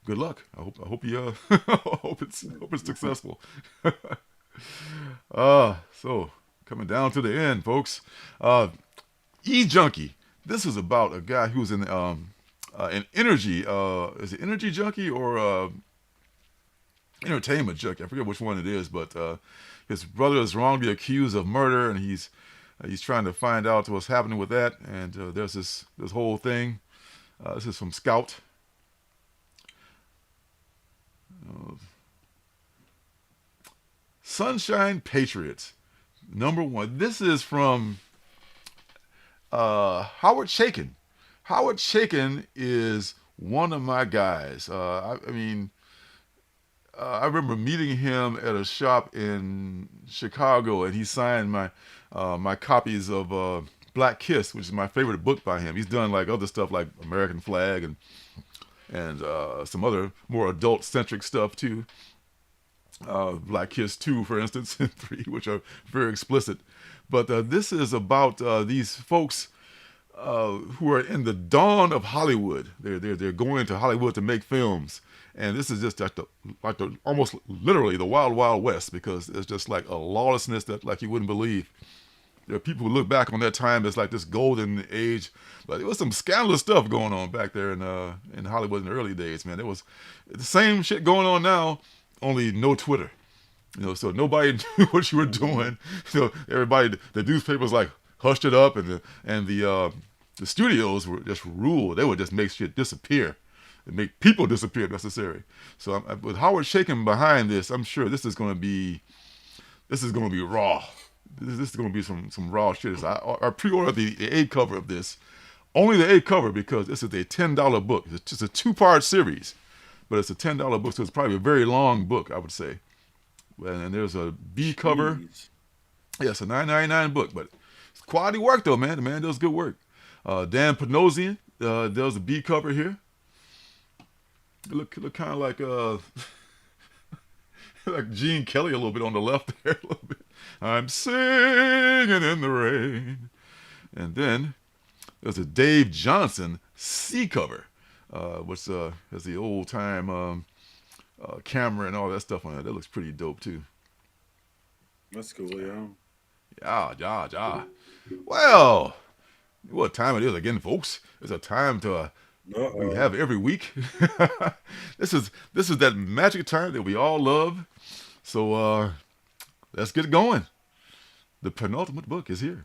Speaker 5: good luck. I hope you hope it's successful. So coming down to the end, folks. E-Junkie. This is about a guy who's in an energy. Is it energy junkie or entertainment junkie? I forget which one it is, but his brother is wrongly accused of murder, and he's trying to find out what's happening with that. And there's this whole thing. This is from Scout. Sunshine Patriots, #1. This is from Howard Chaykin. Howard Chaykin is one of my guys. I remember meeting him at a shop in Chicago, and he signed my copies of Black Kiss, which is my favorite book by him. He's done like other stuff like American Flag and some other more adult-centric stuff too. Black Kiss 2, for instance, and 3, which are very explicit. But this is about these folks who are in the dawn of Hollywood. They're going to Hollywood to make films, and this is just like the almost literally the Wild Wild West, because it's just like a lawlessness that like you wouldn't believe. There are people who look back on that time as like this golden age, but there was some scandalous stuff going on back there in Hollywood in the early days. Man, there was the same shit going on now, only no Twitter. So nobody knew what you were doing. Everybody, the newspapers like hushed it up, and the studios were just ruled. They would just make shit disappear, and make people disappear if necessary. So with Howard Chaykin behind this, I'm sure this is going to be raw. This is going to be some raw shit. I pre-ordered the A cover of this, only the A cover, because this is a $10 book. It's just a 2-part series, but it's a $10 book, so it's probably a very long book, I would say. And there's a B cover. Yeah, it's a $9.99 book, but it's quality work though, man. The man does good work. Dan Panosian does a B cover here. It look kind of like like Gene Kelly a little bit on the left there, a little bit. I'm singing in the rain. And then there's a Dave Johnson C cover, which has the old time camera and all that stuff on it. That looks pretty dope too.
Speaker 7: That's cool, yeah.
Speaker 5: Yeah. Well, what time it is again, folks? It's a time to we have every week. This is that magic time that we all love. So let's get going. The penultimate book is here.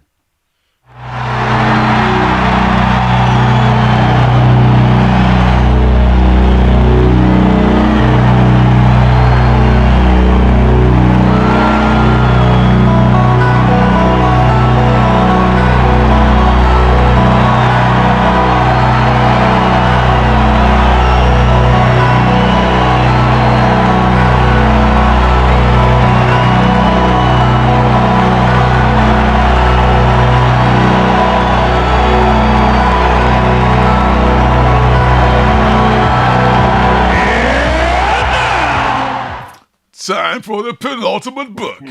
Speaker 5: Time for the penultimate book.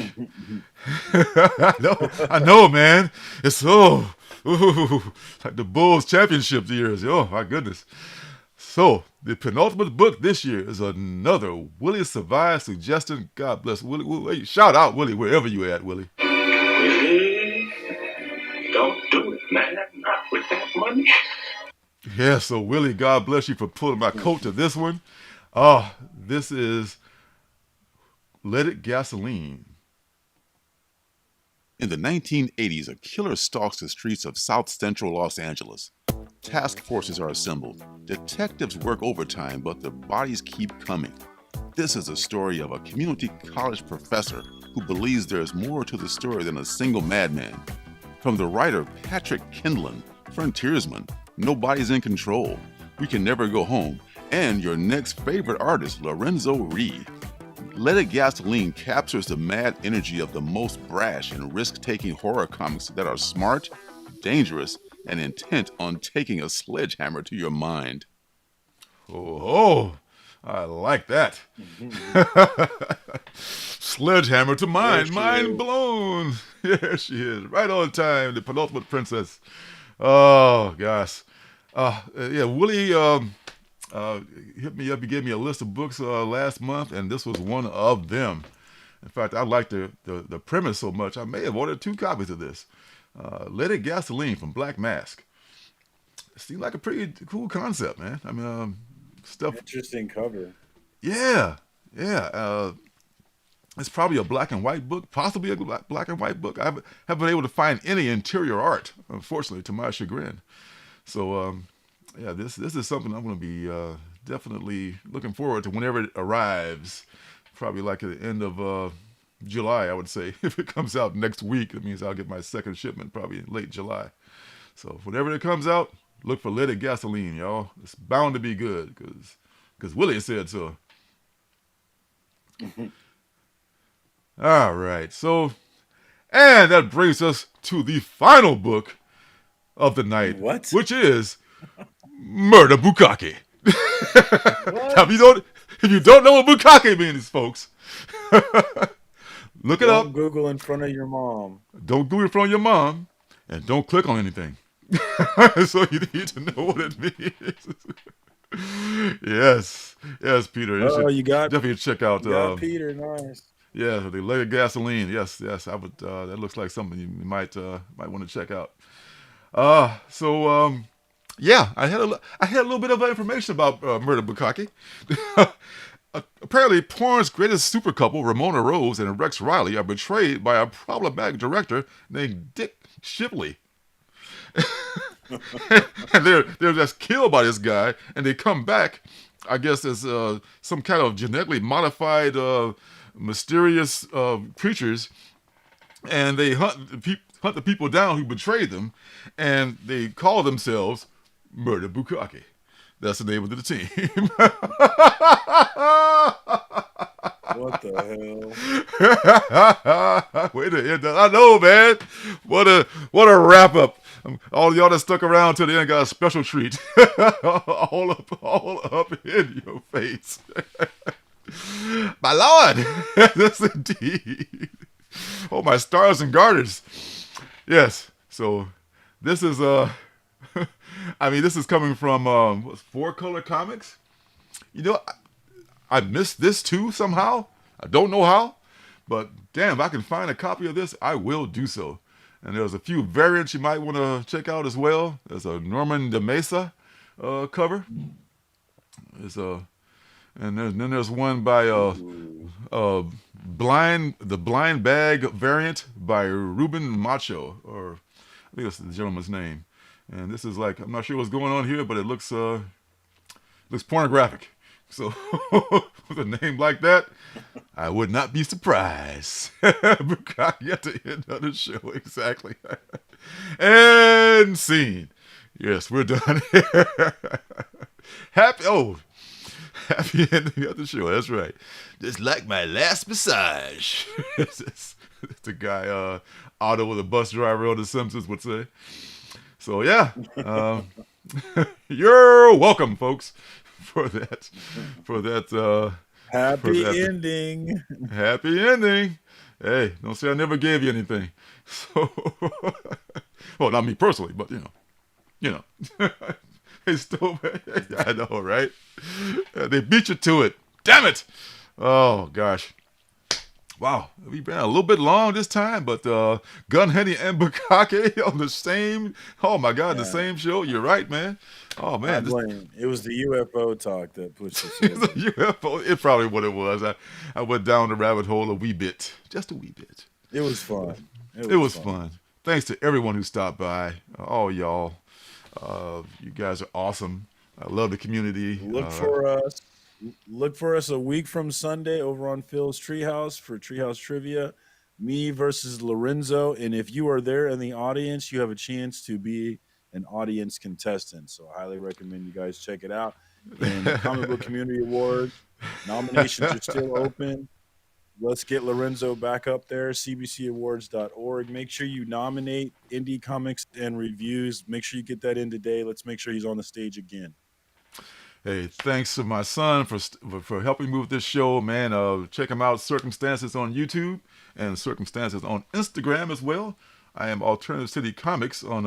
Speaker 5: I know, man. It's so like the Bulls championship years. Oh my goodness. So the penultimate book this year is another Willie Savai suggestion. God bless Willie. Shout out Willie wherever you at, Willie.
Speaker 2: Willie, don't do it, man. Not with that money.
Speaker 5: Yeah, so Willie, God bless you for pulling my coat to this one. This is Leaded Gasoline.
Speaker 6: In the 1980s, a killer stalks the streets of South Central Los Angeles. Task forces are assembled. Detectives work overtime, but the bodies keep coming. This is a story of a community college professor who believes there is more to the story than a single madman. From the writer Patrick Kindlon, Frontiersman, Nobody's in Control, We Can Never Go Home, and your next favorite artist, Lorenzo Ross. Leaded Gasoline captures the mad energy of the most brash and risk-taking horror comics that are smart, dangerous, and intent on taking a sledgehammer to your mind.
Speaker 5: Oh, I like that. Sledgehammer to mine.
Speaker 7: There she
Speaker 5: Mind
Speaker 7: is.
Speaker 5: blown. There she is. Right on time. The penultimate princess. Oh, gosh. Yeah, Willie hit me up. He gave me a list of books last month, and this was one of them. In fact, I liked the premise so much, I may have ordered 2 copies of this. Leaded Gasoline from Black Mask. It seemed like a pretty cool concept, man. I mean, stuff.
Speaker 7: Interesting cover.
Speaker 5: Yeah. It's probably a black and white book, possibly a black and white book. I haven't been able to find any interior art, unfortunately, to my chagrin. So, yeah, this is something I'm going to be definitely looking forward to whenever it arrives. Probably like at the end of July, I would say. If it comes out next week, it means I'll get my second shipment probably in late July. So whenever it comes out, look for Leaded Gasoline, y'all. It's bound to be good because Willie said so. All right, so, and that brings us to the final book of the night, which is Murder Bukkake. If you don't know what bukkake means, folks, look it up.
Speaker 7: Don't Google in front of your mom.
Speaker 5: Don't Google in front of your mom, and don't click on anything. So you need to know what it means. Yes, Peter.
Speaker 7: You got
Speaker 5: definitely check out.
Speaker 7: Peter, nice.
Speaker 5: Yeah, the Leaded Gasoline. Yes. I would. That looks like something you might want to check out. Yeah, I had a little bit of information about Murder Bukkake. Apparently, porn's greatest super couple, Ramona Rose and Rex Riley, are betrayed by a problematic director named Dick Shipley. And they're just killed by this guy, and they come back, I guess, as some kind of genetically modified, mysterious creatures, and they hunt the people down who betrayed them, and they call themselves Murder Bukkake. That's the name of the team.
Speaker 7: What the hell?
Speaker 5: Way to end that. I know, man. What a wrap up. All y'all that stuck around till the end got a special treat. all up in your face. My Lord. Yes, indeed. Oh, my stars and garters. Yes. So this is this is coming from 4 Color Comics. You know, I missed this too somehow. I don't know how, but damn, if I can find a copy of this, I will do so. And there's a few variants you might want to check out as well. There's a Norman de Mesa cover. Then there's one by the Blind Bag variant by Ruben Macho, or I think that's the gentleman's name. And this is like, I'm not sure what's going on here, but it looks pornographic. So with a name like that, I would not be surprised. Bukkake at the end of the show, exactly. And scene. Yes, we're done here. Happy ending of the show. That's right. Just like my last massage. It's the guy Otto, with a bus driver on The Simpsons, would say. So yeah, you're welcome, folks, for that.
Speaker 7: Happy ending.
Speaker 5: Happy ending. Hey, don't say I never gave you anything. So, well, not me personally, but you know. Hey, still, I know, right? They beat you to it. Damn it! Oh gosh. Wow, we've been a little bit long this time, but Gun Henny and Bukkake on the same. Oh my God, the same show. You're right, man. Oh man,
Speaker 7: It was the UFO talk that pushed us.
Speaker 5: The UFO. It's probably what it was. I went down the rabbit hole a wee bit, just a wee bit.
Speaker 7: It was fun.
Speaker 5: It was fun. Thanks to everyone who stopped by. All y'all, you guys are awesome. I love the community.
Speaker 7: Look for us a week from Sunday over on Phil's Treehouse for Treehouse Trivia. Me versus Lorenzo. And if you are there in the audience, you have a chance to be an audience contestant. So I highly recommend you guys check it out. And the Comic Book Community Award nominations are still open. Let's get Lorenzo back up there, cbcawards.org. Make sure you nominate indie comics and reviews. Make sure you get that in today. Let's make sure he's on the stage again.
Speaker 5: Hey, thanks to my son for helping move this show, man. Check him out, Circumstances on YouTube and Circumstances on Instagram as well. I am Alternative City Comics on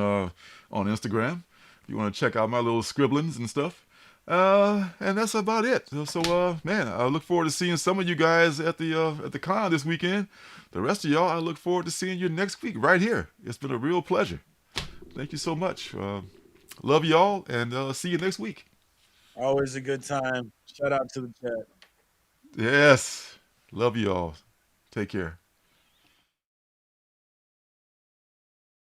Speaker 5: Instagram. If you want to check out my little scribblings and stuff. And that's about it. So, man, I look forward to seeing some of you guys at the con this weekend. The rest of y'all, I look forward to seeing you next week right here. It's been a real pleasure. Thank you so much. Love y'all, and see you next week.
Speaker 7: Always a good time. Shout out to the chat.
Speaker 5: Yes. Love you all. Take care.